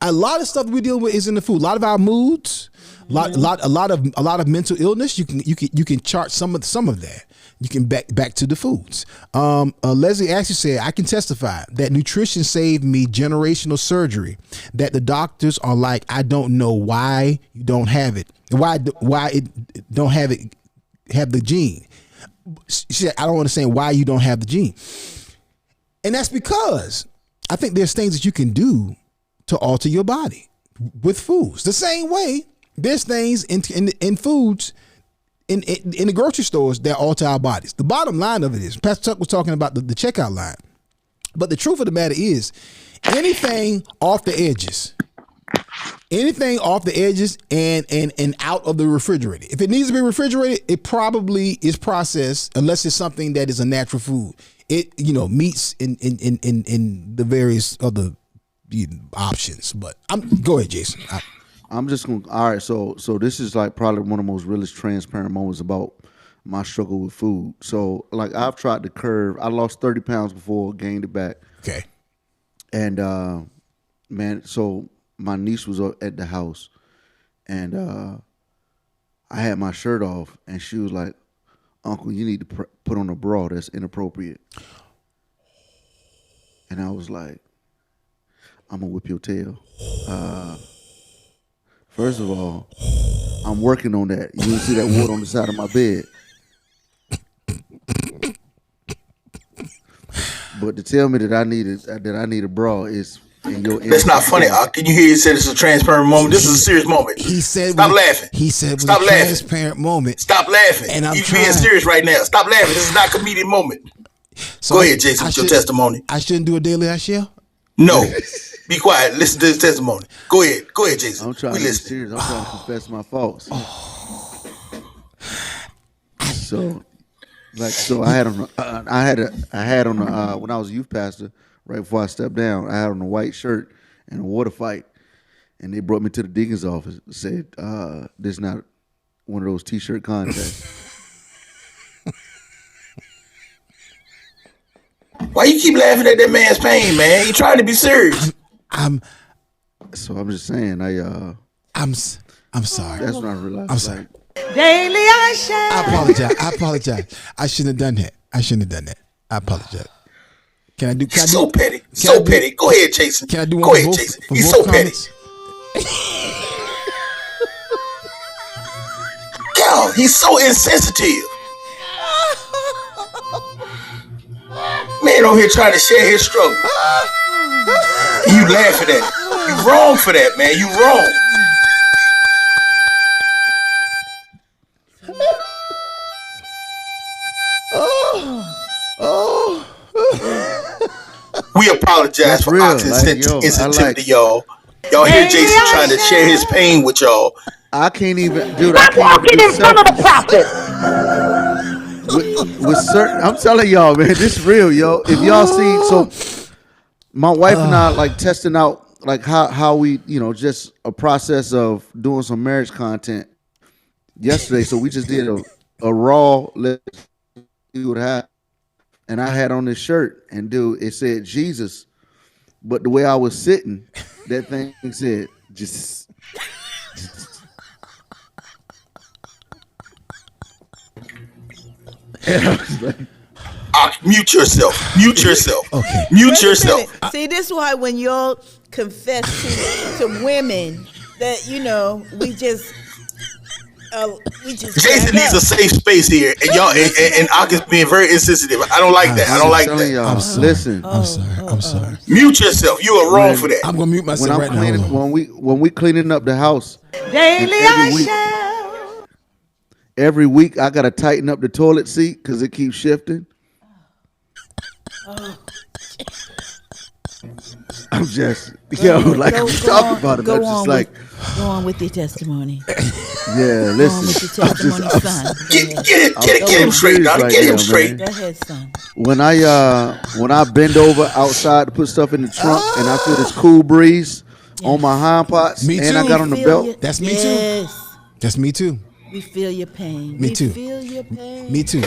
A lot of stuff we deal with is in the food. A lot of our moods, a lot of mental illness. You can chart some of that. You can back to the foods. Leslie actually said, I can testify that nutrition saved me generational surgery, that the doctors are like, I don't know why you don't have it. Why it don't have the gene. She said, I don't understand why you don't have the gene. And that's because I think there's things that you can do to alter your body with foods. The same way there's things in foods in the grocery stores that alter our bodies. The bottom line of it is, Pastor Tuck was talking about the checkout line, but the truth of the matter is, anything off the edges and out of the refrigerator. If it needs to be refrigerated, it probably is processed, unless it's something that is a natural food. It meats in the various other options. But go ahead, Jason. I'm just going. All right, so this is like probably one of the most realest, transparent moments about my struggle with food. So like I've tried to curve. I lost 30 pounds before, gained it back. Okay. And man, so my niece was at the house, and I had my shirt off, and she was like, "Uncle, you need to put on a bra that's inappropriate." And I was like, "I'm gonna whip your tail." First of all, I'm working on that. You didn't see that water on the side of my bed. But to tell me that I need a bra is in your. That's not funny. Can you hear? He said it's a transparent moment. This is a serious moment. He said, "Stop laughing." He said, it was "Stop a laughing." transparent moment. Stop laughing. And He's being serious right now. Stop laughing. This is not a comedic moment. So go ahead, Jason, with your testimony. I shouldn't do a daily I shall? No. Be quiet. Listen to his testimony. Go ahead, Jason. I'm trying to be serious. I'm trying to confess my faults. So I had on when I was a youth pastor, right before I stepped down, I had on a white shirt and a water fight, and they brought me to the deacon's office and said, "This is not one of those T-shirt contests." Why you keep laughing at that man's pain, man? He trying to be serious. I'm just saying, I'm sorry. That's what I realized. I'm sorry. Daily I shall. I apologize. I shouldn't have done that. I apologize. Can I do? So petty. So petty. Go ahead, Jason. Can I do one? Go ahead, Jason. He's so petty. God, he's so insensitive. Man on here trying to share his struggle. You laughing at it. You wrong for that, man. You wrong. We apologize for our insensitivity, y'all. Y'all hear Jason trying to share his pain with y'all. I can't even, dude. Stop walking in front of the prophet. With certain, I'm telling y'all, man, this real, yo. If y'all see, so my wife and I like testing out like how we, just a process of doing some marriage content yesterday. So we just did a raw, let's see what happened. And I had on this shirt, and dude, it said Jesus, but the way I was sitting, that thing said just. And I was like, mute yourself. Okay. Mute yourself. See, this is why when y'all confess to women that we just Jason needs a safe space here, and y'all and Ak being very insensitive. I don't like that. I don't like that. Y'all, listen. I'm sorry. Mute yourself. You are wrong for that. I'm gonna mute myself right now. When we cleaning up the house daily, every week I gotta tighten up the toilet seat because it keeps shifting. I'm just I'm talking about it. I'm just like, go on with your testemony. Yeah, listen. Go on with your testimony, son. Get him straight, dog. Get him straight. Go ahead, son. When I bend over outside to put stuff in the trunk and I feel this cool breeze on my hind parts, me and too. I got on the belt. That's me too. That's me too. We feel your pain. Me too. We feel your pain. Me too.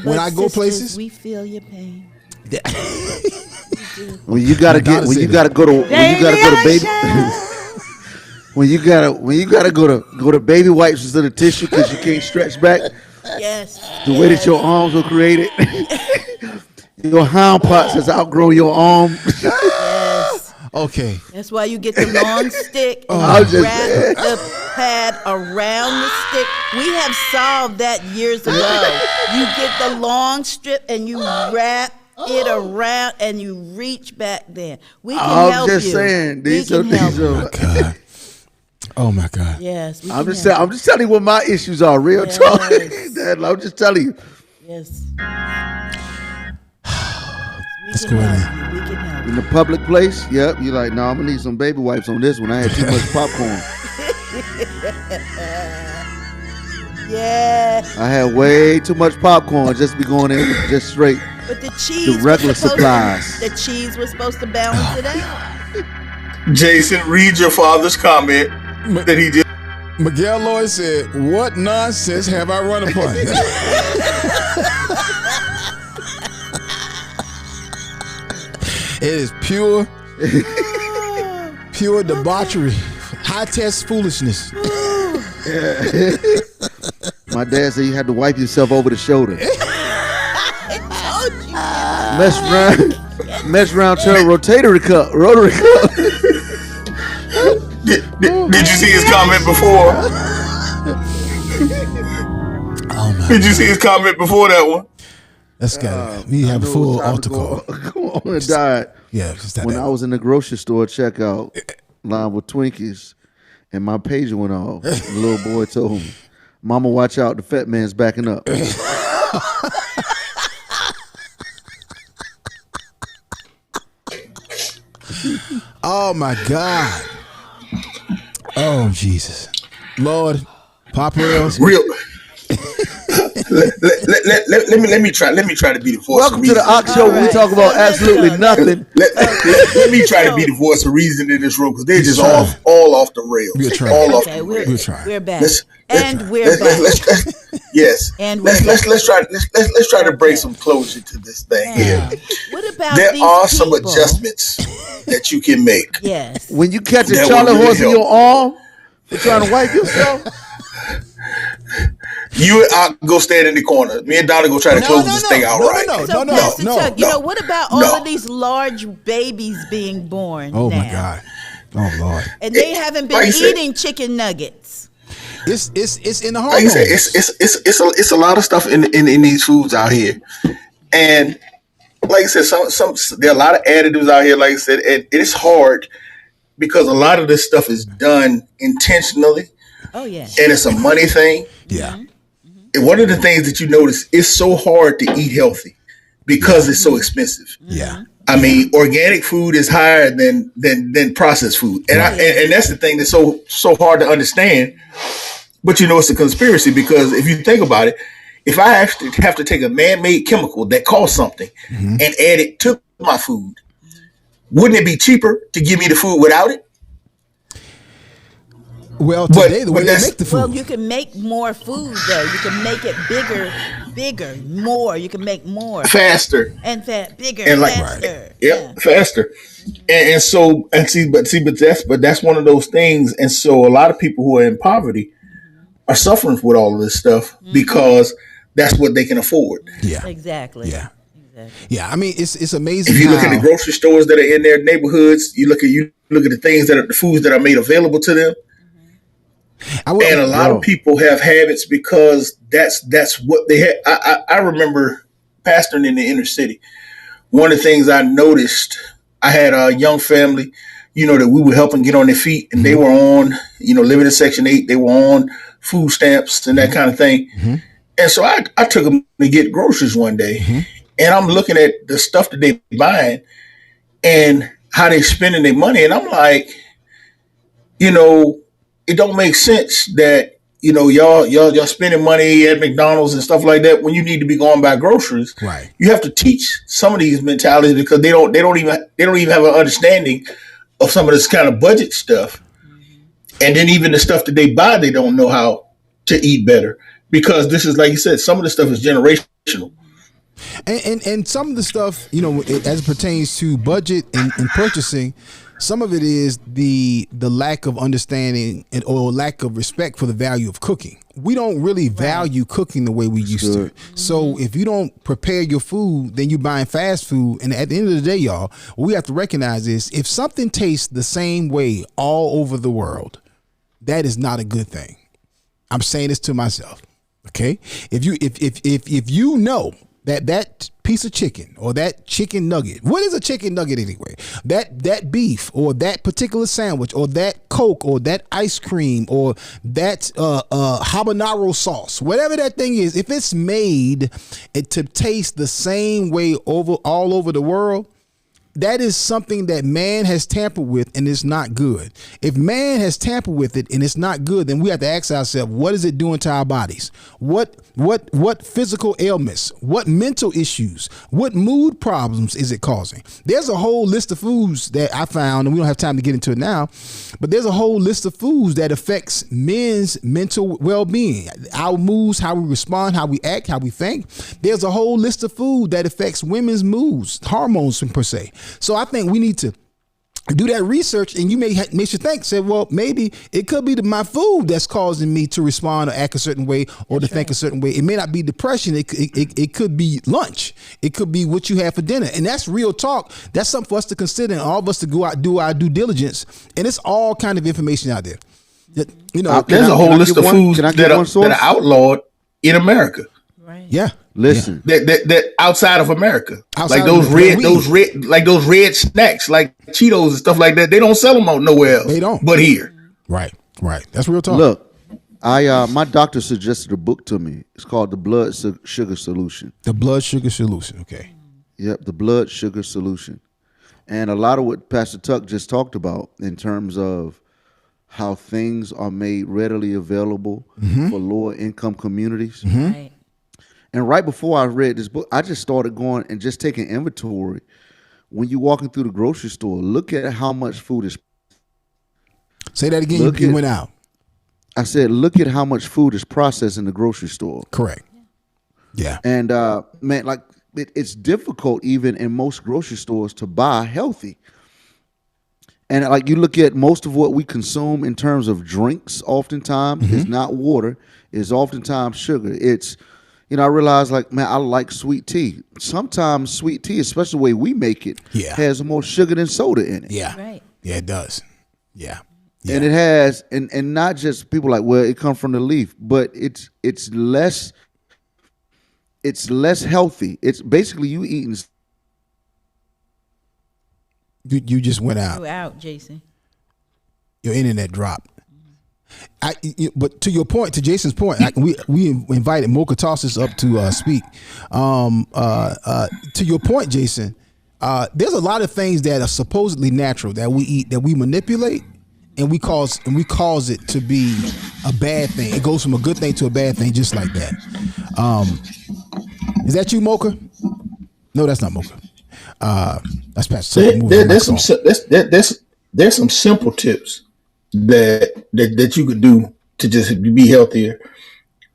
When I go places, we feel your pain. When you gotta go to baby wipes instead of tissue because you can't stretch back. Yes. The way that your arms were created. Your hind parts has outgrown your arm. Yes. Okay. That's why you get the long stick and you wrap the pad around the stick. We have solved that years ago. You get the long strip and you wrap it around and you reach back there. We can help you. I'm just saying, these are. Oh my God. Yes. I'm just telling you what my issues are. Real talk. I'm just telling you. Yes. Let's go ahead. We can help you. In the public place, yep. You're like, no, I'm gonna need some baby wipes on this one. I had too much popcorn. Yeah. I had way too much popcorn just to be going in just straight. But the cheese, the regular supplies. The cheese was supposed to balance it out. Jason, read your father's comment that he did. Miguel Lloyd said, "What nonsense have I run upon?" It is pure Pure debauchery. High test foolishness. My dad said you had to wipe yourself over the shoulder. Mess around to a rotary cup. Did you see his comment before? Oh my! Did you see his comment before that one? That's got me have a full altar call. Go on and died. Yeah, just that. When I was in the grocery store checkout line with Twinkies, and my pager went off, the little boy told me, "Mama, watch out! The fat man's backing up." Oh my God! Oh Jesus, Lord, Pop Rails. Real. let me try to be the voice. Welcome to the Ox Show, where we talk about absolutely nothing. Let me try to be the voice of reason in this room, because they're just all off the rails. We're trying. All off Okay, the rails. we're trying. We're back. Let's yes. And let's try to bring some closure to this thing here. What about there these are some people? adjustments that you can make. Yes. When you catch a That Charlie would really horse in help. your arm, you're trying to wipe yourself. You and I go stand in the corner. Me and Donna go try to close this thing out right. So Pastor Chuck, you know, what about all of these large babies being born Oh now? my God! Oh Lord! And they haven't been eating chicken nuggets. It's in the Like you hormones. said, it's a lot of stuff in these foods out here, and like I said, some there are a lot of additives out here. Like I said, and it's hard because a lot of this stuff is done intentionally. Oh yeah, and it's a money thing. Yeah. And one of the things that you notice, it's so hard to eat healthy because it's so expensive. Yeah. I mean, organic food is higher than processed food, and and that's the thing that's so hard to understand. But you know, it's a conspiracy, because if you think about it, if I have to take a man-made chemical that costs something and add it to my food, wouldn't it be cheaper to give me the food without it? Well, today the way they make the food. Well, you can make more food though. You can make it bigger, more. You can make more faster and bigger, and like faster. Faster. But that's one of those things. And so a lot of people who are in poverty are suffering with all of this stuff because that's what they can afford. Yeah, exactly. Yeah. Yeah, I mean, it's amazing. If you look at the grocery stores that are in their neighborhoods, you look at the things the foods that are made available to them. And a lot of people have habits because that's what they had. I remember pastoring in the inner city. One of the things I noticed, I had a young family, that we were helping get on their feet, and they were on, living in Section 8. They were on food stamps and that kind of thing. And so I took them to get groceries one day, and I'm looking at the stuff that they buying and how they spending their money, and I'm like, it don't make sense that y'all spending money at McDonald's and stuff like that when you need to be going buy groceries. Right. You have to teach some of these mentalities, because they don't even have an understanding of some of this kind of budget stuff. And then even the stuff that they buy, they don't know how to eat better, because this is, like you said, some of the stuff is generational. And some of the stuff, as it pertains to budget and purchasing, some of it is the lack of understanding or lack of respect for the value of cooking. We don't really value cooking the way we used to. So if you don't prepare your food, then you're buying fast food. And at the end of the day, y'all, what we have to recognize is if something tastes the same way all over the world, that is not a good thing. I'm saying this to myself. Okay. If you know that piece of chicken or that chicken nugget, what is a chicken nugget anyway? That beef or that particular sandwich or that Coke or that ice cream or that habanero sauce, whatever that thing is, if it's made to taste the same way all over the world, that is something that man has tampered with, and it's not good. If man has tampered with it and it's not good, then we have to ask ourselves, what is it doing to our bodies? What physical ailments? What mental issues? What mood problems is it causing? There's a whole list of foods that I found, and we don't have time to get into it now, but there's a whole list of foods that affects men's mental well-being, our moods, how we respond, how we act, how we think. There's a whole list of food that affects women's moods, hormones per se. So I think we need to do that research, and you makes you think. Say, well, maybe it could be my food that's causing me to respond or act a certain way or to think a certain way. It may not be depression. It could be lunch. It could be what you have for dinner, and that's real talk. That's something for us to consider, and all of us to go out do our due diligence. And it's all kind of information out there. You know, there's a whole list of foods that are outlawed in America. Right. Yeah. Listen, that outside of America, like those red snacks, like Cheetos and stuff like that, they don't sell them out nowhere else. They don't, but here. Right. That's real talk. Look, my doctor suggested a book to me. It's called The Blood Sugar Solution. The Blood Sugar Solution. Okay. Yep, The Blood Sugar Solution, and a lot of what Pastor Tuck just talked about in terms of how things are made readily available for lower income communities. Right. And right before I read this book, I just started going and just taking inventory. When you're walking through the grocery store, look at how much food is. Say that again. You went out. I said, look at how much food is processed in the grocery store. Correct. Yeah. And man, like it's difficult even in most grocery stores to buy healthy. And like you look at most of what we consume in terms of drinks, oftentimes is not water, is oftentimes sugar. It's I realize, like, man, I like sweet tea. Sometimes sweet tea, especially the way we make it, has more sugar than soda in it. Yeah. Right. Yeah, it does. Yeah. And it has, and not just people like, well, it comes from the leaf, but it's less healthy. It's basically you eating. You just went out. You out, Jason. Your internet dropped. But to your point, to Jason's point, we invited Mocha Tosses up to speak. To your point, Jason, there's a lot of things that are supposedly natural that we eat that we manipulate, and we cause it to be a bad thing. It goes from a good thing to a bad thing, just like that. Is that you, Mocha? No, that's not Mocha. That's Pastor. There's some simple tips that you could do to just be healthier.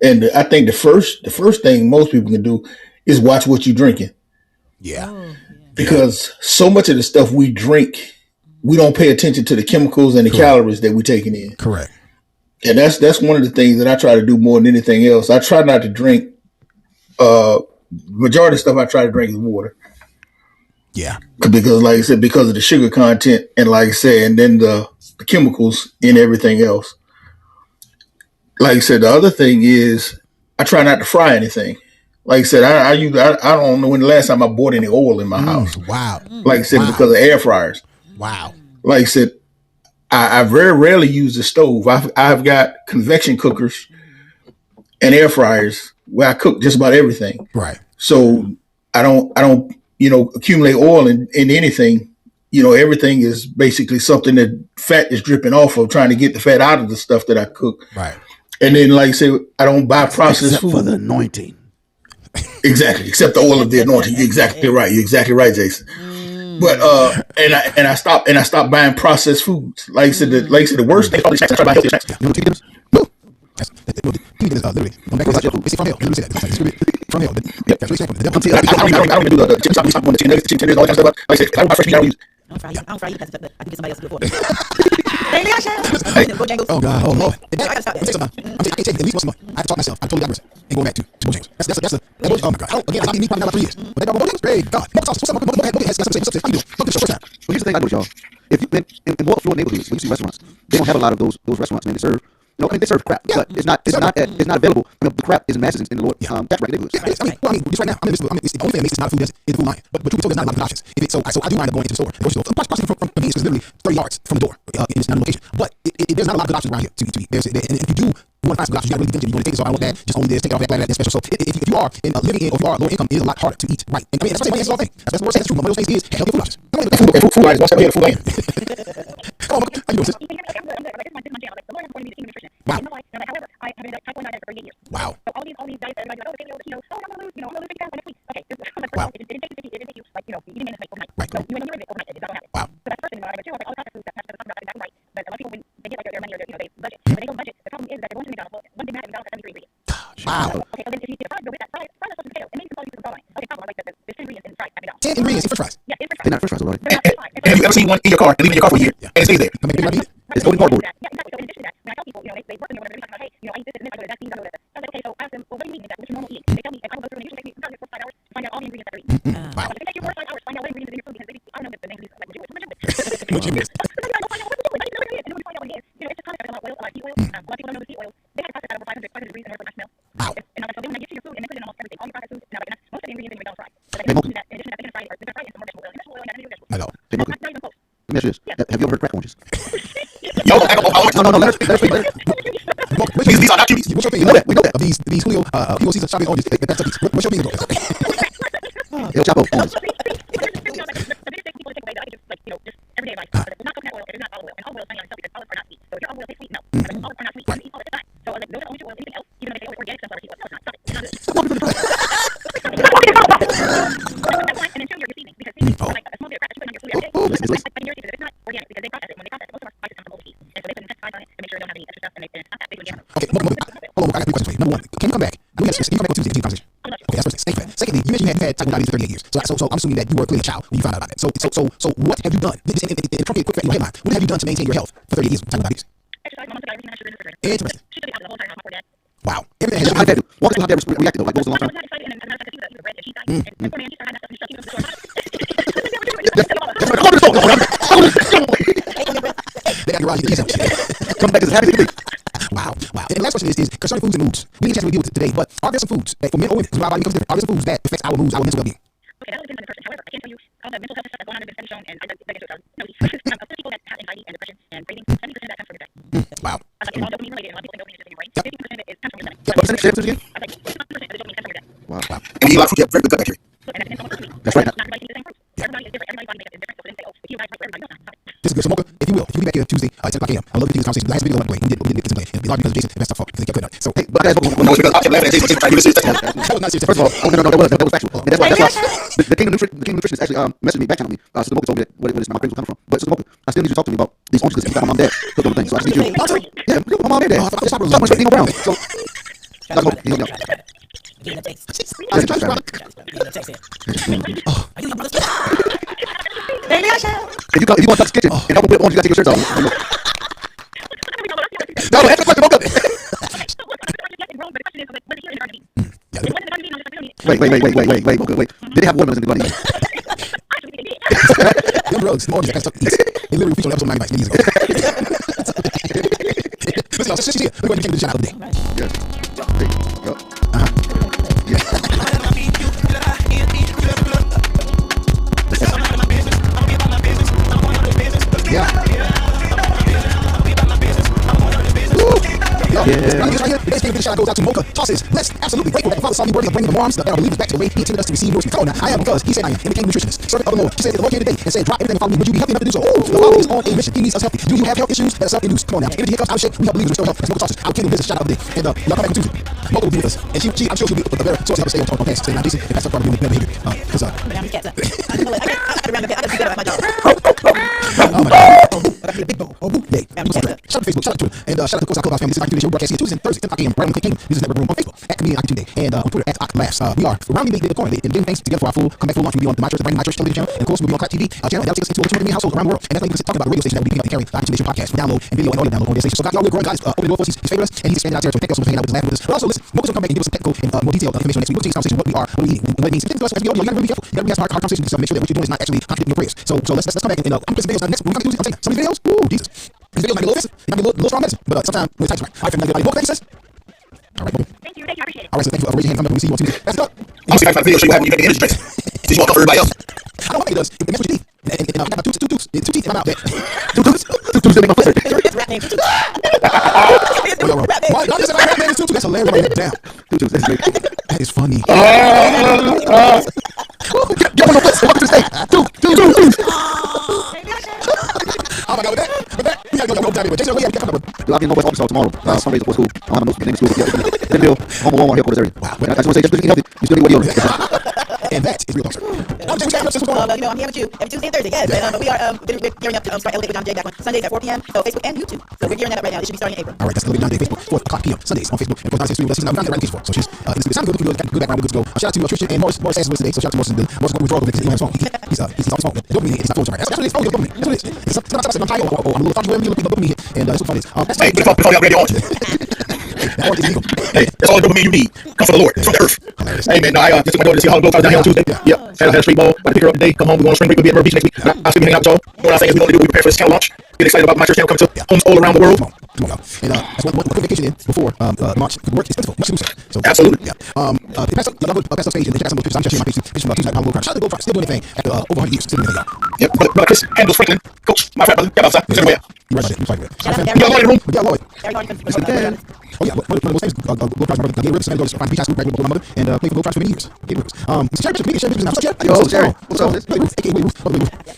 And I think the first thing most people can do is watch what you're drinking. Yeah. Because so much of the stuff we drink, we don't pay attention to the chemicals and the calories that we're taking in. Correct. And that's one of the things that I try to do more than anything else. I try not to drink. Majority of stuff I try to drink is water. Yeah. Because, like I said, because of the sugar content, and like I said, and then the chemicals in everything else. Like I said, the other thing is I try not to fry anything. Like I said, I don't know when the last time I bought any oil in my house. Wow. Like I said, because of air fryers. Wow. Like I said, I very rarely use the stove. I've got convection cookers and air fryers where I cook just about everything. Right. So I don't accumulate oil in anything. Everything is basically something that fat is dripping off of, trying to get the fat out of the stuff that I cook. Right. And then, like I say, I don't buy processed food. For the anointing. Exactly. Except the oil of the anointing. You're exactly right. You're exactly right, Jason. But and I stopped buying processed foods. Like I said, the worst thing about snacks, I try to buy healthy snacks. You know what TV is? No. Literally. From hell. From hell. Yep. That's what I don't even do the chicken chop, the chicken nuggets, the chicken tenders, all that kind of stuff. Like I said, I don't buy fresh meat. I don't use. I don't fry you, but I do get somebody else to do it for me. Oh God! Oh Lord! I can't take it at least once a month. I have to talk myself. I totally got rid and go back to Bojangles. That's oh my God! Again, I didn't eat probably about 3 years. But that Bojangles, hey God! What's up? Here's the thing I know, y'all. If you in more affluent neighborhoods, when you see restaurants, they don't have a lot of those restaurants. Man, they serve. They serve crap, but it's not available. The crap is masses in the Lord tax bracket neighborhoods. Just right now, it's the only thing that makes it not a food that's in the food line. But truth be told, there's not a lot of good options. So I do mind up going into the store. From convenience is literally 30 yards from the door. It's not a location, but there's not a lot of good options around here to eat. And if you do want to find some good options, you got to really dig into it. You want to take this, so I want that. Just own this, take it off that special. So if you are living in, or if you are lower income, it is a lot harder to eat right. And I mean, that's what I'm saying. That's the whole thing. That's the worst thing. That's true. One of those things is healthy food options. Food line is one step ahead of food line. Come on, how you doing, sis? Wow. However, I have been type 1 diabetic for 8 years. Wow. So all these diets that everybody's like, oh, I'm gonna lose, I'm gonna lose 50 pounds in a week. Okay, wow. It didn't take you, like, eating in overnight. Right. So you lose it overnight. It's not gonna happen. Wow. So that's the first thing. Number 2, I was like, all the processed foods that Pastor talking about exactly right. But a lot of people, when they get like their money or their budget, when they go budget, the problem is that they're going to McDonald's. Well, one Big Mac at McDonald's has 73 ingredients. Wow. Okay, so then if you get a fries, go with that fries. Fries are supposed to be potato. And maybe some people can call it. Okay, talk about like the 10 ingredients in fries at McDonald's. 10 ingredients in French fries. Yeah, in French They're not French fries, right? And have you ever seen one in your car and leave it in your car for a year and it stays there? It's golden cardboard. Yeah, exactly. So in addition to that, when I tell people, they work in the whatever, hey, I eat this and this, I go to that, I go to that. I was like, okay, so I ask them, well, what do you eat? What's your normal eating? They tell me, and I will go through and it usually takes me about 4 to 5 hours to find out all the ingredients that they're eating. Wow. It takes you 4 to 5 hours to find out what ingredients in your food because I don't know the names of these, like, What you miss? Then you gotta go find out what to do. Like, you know what it is. And then when you find out what it is, it's just concept about oil, like heat oil. A lot of people don't know the heat oil. They have to process that over 500 degrees in order for it to smell. Wow. And so then when they get to your food and they put it in almost everything, all your processed foods, and most of the ingredients in your McDonald's fries. So in addition to that, they're going to fry it, or they're frying some more vegetable oil. And vegetable oil, and vegetable oil. I know. Not even close. Let me ask you this. Have you ever heard of crack oranges? Yo, No. Let us speak. these are not cuties. What's your We opinion? know that. We know that. Of these Julio Caesar shopping oranges. That's a piece. What's your opinion on this? El Chapo oranges. The biggest thing people take away that I think just everyday advice. It's not coconut oil, it is not olive oil. And olive oil is funny on itself because olives are not sweet. So if your olive oil tastes sweet, no. Olives are not sweet. You eat olives, it's not. So like, those are only two oils. Anything else, even though they say, oh, it's organic sunflower seed oil. No, it's not. Stop it. It's not good. And then two, your seasoning. Because seasoning is like a small bit of crap that you put on your food every day. Oh, listen. But in your case, it's not organic because they process it. When they process it, most of our spices come from overseas. And so they put insecticides on it to make sure they don't have any extra stuff. And it's not that. They do it. Okay, hold on. Hold on. I got 3 questions for you. Number 1, can you come back? Can you come back on Tuesday and continue the conversation? Okay, that's first thing. Secondly, you mentioned you had type 1 diabetes for 38 years. So I'm assuming that you were clearly a child when you found out about that. So what have you done? In quick fact, your headline. What have you done to maintain your health for 38 years with type 1 diabetes? Exercise. My mom said I had sugar in the refrigerator. Interesting. She took it out the whole time. My poor dad. Wow. Everything How did that do? Walk us through how that reacted though. Like, what was the long I term? was not excited, and as a matter of fact, he was a red that she died. And my poor man, he started having that stuff and stuff. They got your ride. Come back as happy as you can be. Wow. And the last question is concerning foods and moods. We didn't get a chance to deal with it today, but are there some foods that for men or women, because our body becomes different, are there some foods that affects our moods, our mental well-being? Okay, that all depends on the person. However, I can tell you all the mental health stuff that's going on in the study shown, and I get into it. No, of the people that have anxiety and depression and craving, 70% of that comes from your gut. Wow. It's all dopamine related, and a lot of people think dopamine is just in your brain. 50% of it comes from your stomach. What percentage? Say it again. I was like, 50% of the dopamine comes from your gut. Wow. And we eat a lot of fruit, you have very good gut bacteria. And that depends on what fruit you eat. That's right. Not everybody can eat the same fruit. Everybody is different. Everybody's body makeup is different. So they say, oh, if you guys like for everybody, no, it's not. This is good. So, Mocha, if you will be back here Tuesday at 10 o'clock a.m. I love to continue this conversation. The last video I went away. We didn't get this away. It's largely because of Jason. That's our fault because they kept putting it on. So, hey, But guys, No, it's because I kept laughing at Jason trying to give us that was not serious. first of all, no, that was factual. And that's why the King of Nutrition actually messaged me back channeled me. Sister Mocha told me that where my cravings were coming from. But Sister Mocha, I still need you to talk to me about these oranges because my mom and dad cooked on the thing. So I just need you. Yeah, my mom and dad. Stop much Dino Brown. So, Dr. Mocha, he's on y'all. Get the text. I was trying to Get the text here. Are you your brother's If you want to touch the kitchen and help him put orange, you got to take your shirts off. No, answer the question, Mocha. Wait, Mocha, wait. Did they have watermelons in the bunny? them drugs, the oranges, that kind of stuff. They literally featured on episode 99 years ago. Listen, y'all, she's here. We're going to give the shout out of the day. Today's favorite shout out goes out to Mocha. Tosses. Blessed. Absolutely grateful that the Father saw me worthy of bringing the arms that our believers back to the way He intended us to receive nourishment. Come on now. I am because He said I am and became a nutritionist. Servant of the Lord. She said, the Lord came today and said, drop everything and follow me. Would you be healthy enough to do so? Oh, the Father is on a mission. He needs us healthy. Do you have health issues that are self-induced? Come on now. Energy here comes out of shape. We help believers restore health. That's Mocha Tosses. Our kingdom business shout out of the day. And y'all come back on Tuesday. Mocha will be with us. And I'm sure she'll be a better source to help us stay on task. Say, now, Jason, if that's part of better behavior. Because, I got to get my dog. oh my God. Big Bo. Oh, boo. Day. Shout out to Facebook. Shout out to Twitter. And shout out to, of course, our Clubhouse family. This is Akintunde Show. Broadcasting Tuesdays and Thursdays, 10 o'clock a.m. Right on the Kingdom. This is Network Room on Facebook. At Comedian Akintunde. And on Twitter, at Laughs. We are rounding the corner. And giving thanks together for our full comeback full launch. We'll be on the My Church, the brand My Church television channel. And of course, we'll be on Clap TV channel. That'll take us into over 200 million households around the world. And that's like we talking about the radio station that we'll be picking up and carrying the Akintunde Show podcast. We download and video and audio download on their station. So God, y'all, we're growing. God is opening the door for us. He's favored us. And He's expanding our territory. Thank you all so much for hanging out with us, laughing with us. But also, listen, Mocha's going to come back and give us some technical and more detailed information next week. We'll take this conversation what we are, what we eat, what it means. And things to us as we go. You got to really be careful. You got to be hard conversations to make sure that what you're doing is not actually contradicting your prayers. So let's come back and I'm putting some videos next. We're going to do some of these videos. Ooh, Jesus. These videos might be a little offensive. It might be a little strong medicine. But sometimes when it's right. All right, family, Mocha, thank you, sis. All right, Mocha. Thank you, I appreciate it. All right, so thank you for raising your hand. Come back when we see you on Tuesday. That's it up. I'm see if I can find a video show you have when you make the energy drinks. Did you want to for everybody else? I don't know what it does. It makes what you need. And I got two teeth in my mouth. Two tooths that make my foot hurt. Rap name. Why? Not just rap name is Tutu. That's hilarious. Write that down. Two tooths, that's great. That is funny. Get on the foot, walk to the stage. Two. Oh my God, with that, we gotta go time with Jason. We gotta get coming up. I'll be in my office tomorrow. Somebody's before school. I don't have no name in school. Then Bill, home headquarters area. Wow. I just want to say, just because you healthy, you still need what you And that is real talk, sir. You know, I'm here with you every Tuesday and Thursday. Yes, and we are we're gearing up to start Elevate with John J back on Sundays at 4 p.m. So Facebook and YouTube. So we're gearing that up right now. It should be starting in April. All right, that's Elevate with John J Facebook, 4 o'clock p.m. Sundays on Facebook. And of course, she's now right on Facebook. So she's it's time to go. Good background, good to go. Shout out to Tristan and Morris Sass with us today. So shout out to Morris. Morris going withdrawal because he's on his phone. He's off his phone. Dopamine hit. He's not phone right. That's what it is. Oh, dopamine. That's what it is. It's something I'm tired of. I'm a little dopamine hit, and that's what fun is. Hey, before you upgrade your orange. Hey, that's all the dopamine you need. Come from the Lord. It's from the earth. Hey man, no, I just took my daughter to see Harlem Globetrotters down here on Tuesday. Yep. Had a street ball. About to pick her up today. Come home. We're going to spring break. We'll be at Myrtle Beach next week. I'll still be hanging out with y'all. What I'm saying is we only do. We prepare for this channel launch. Get excited about my church channel coming to homes all around the world. Come on, y'all. And that's one quick vacation in before March. The work is plentiful. Much to do, sir. So absolutely. Yeah. Pass up the stage and check out some of the pictures. I'm sharing my pictures. Pictures from Tuesday night. Shout out to Globetrotters. Still doing anything after over 100 years. Still doing anything, y'all. Yep. Brother Chris Handles Franklin, coach, my friend, brother. Get outside. You're right about that. You're right about that. You got Lloyd in the room? Yeah, Lloyd. Oh yeah, one of those things. Globetrotters, my brother. Gay Rivers, Sandy Rivers, find beach high school, graduated with my mother, and played for Globetrotters for many years. Gay Rivers. It's Sherry Bishop now. Yo, Sherry. What's up? AKA Ruth.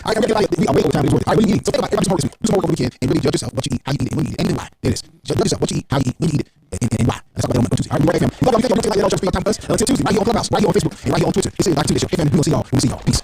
I way over time. All right, what do you eat? So think about everybody's homework this week. Do some homework over the weekend and really judge yourself what you eat, how you eat it, when you eat it, and why. There it is. Judge yourself what you eat, how you eat, when you eat it, and why. That's what we're doing on Tuesday. All right, we're right FM. Love y'all. Thank y'all for taking time for us. Until Tuesday, right here on Clubhouse, right here on Facebook, and right here on Twitter. This is Akintunde Show. FM, we'll see y'all. Peace.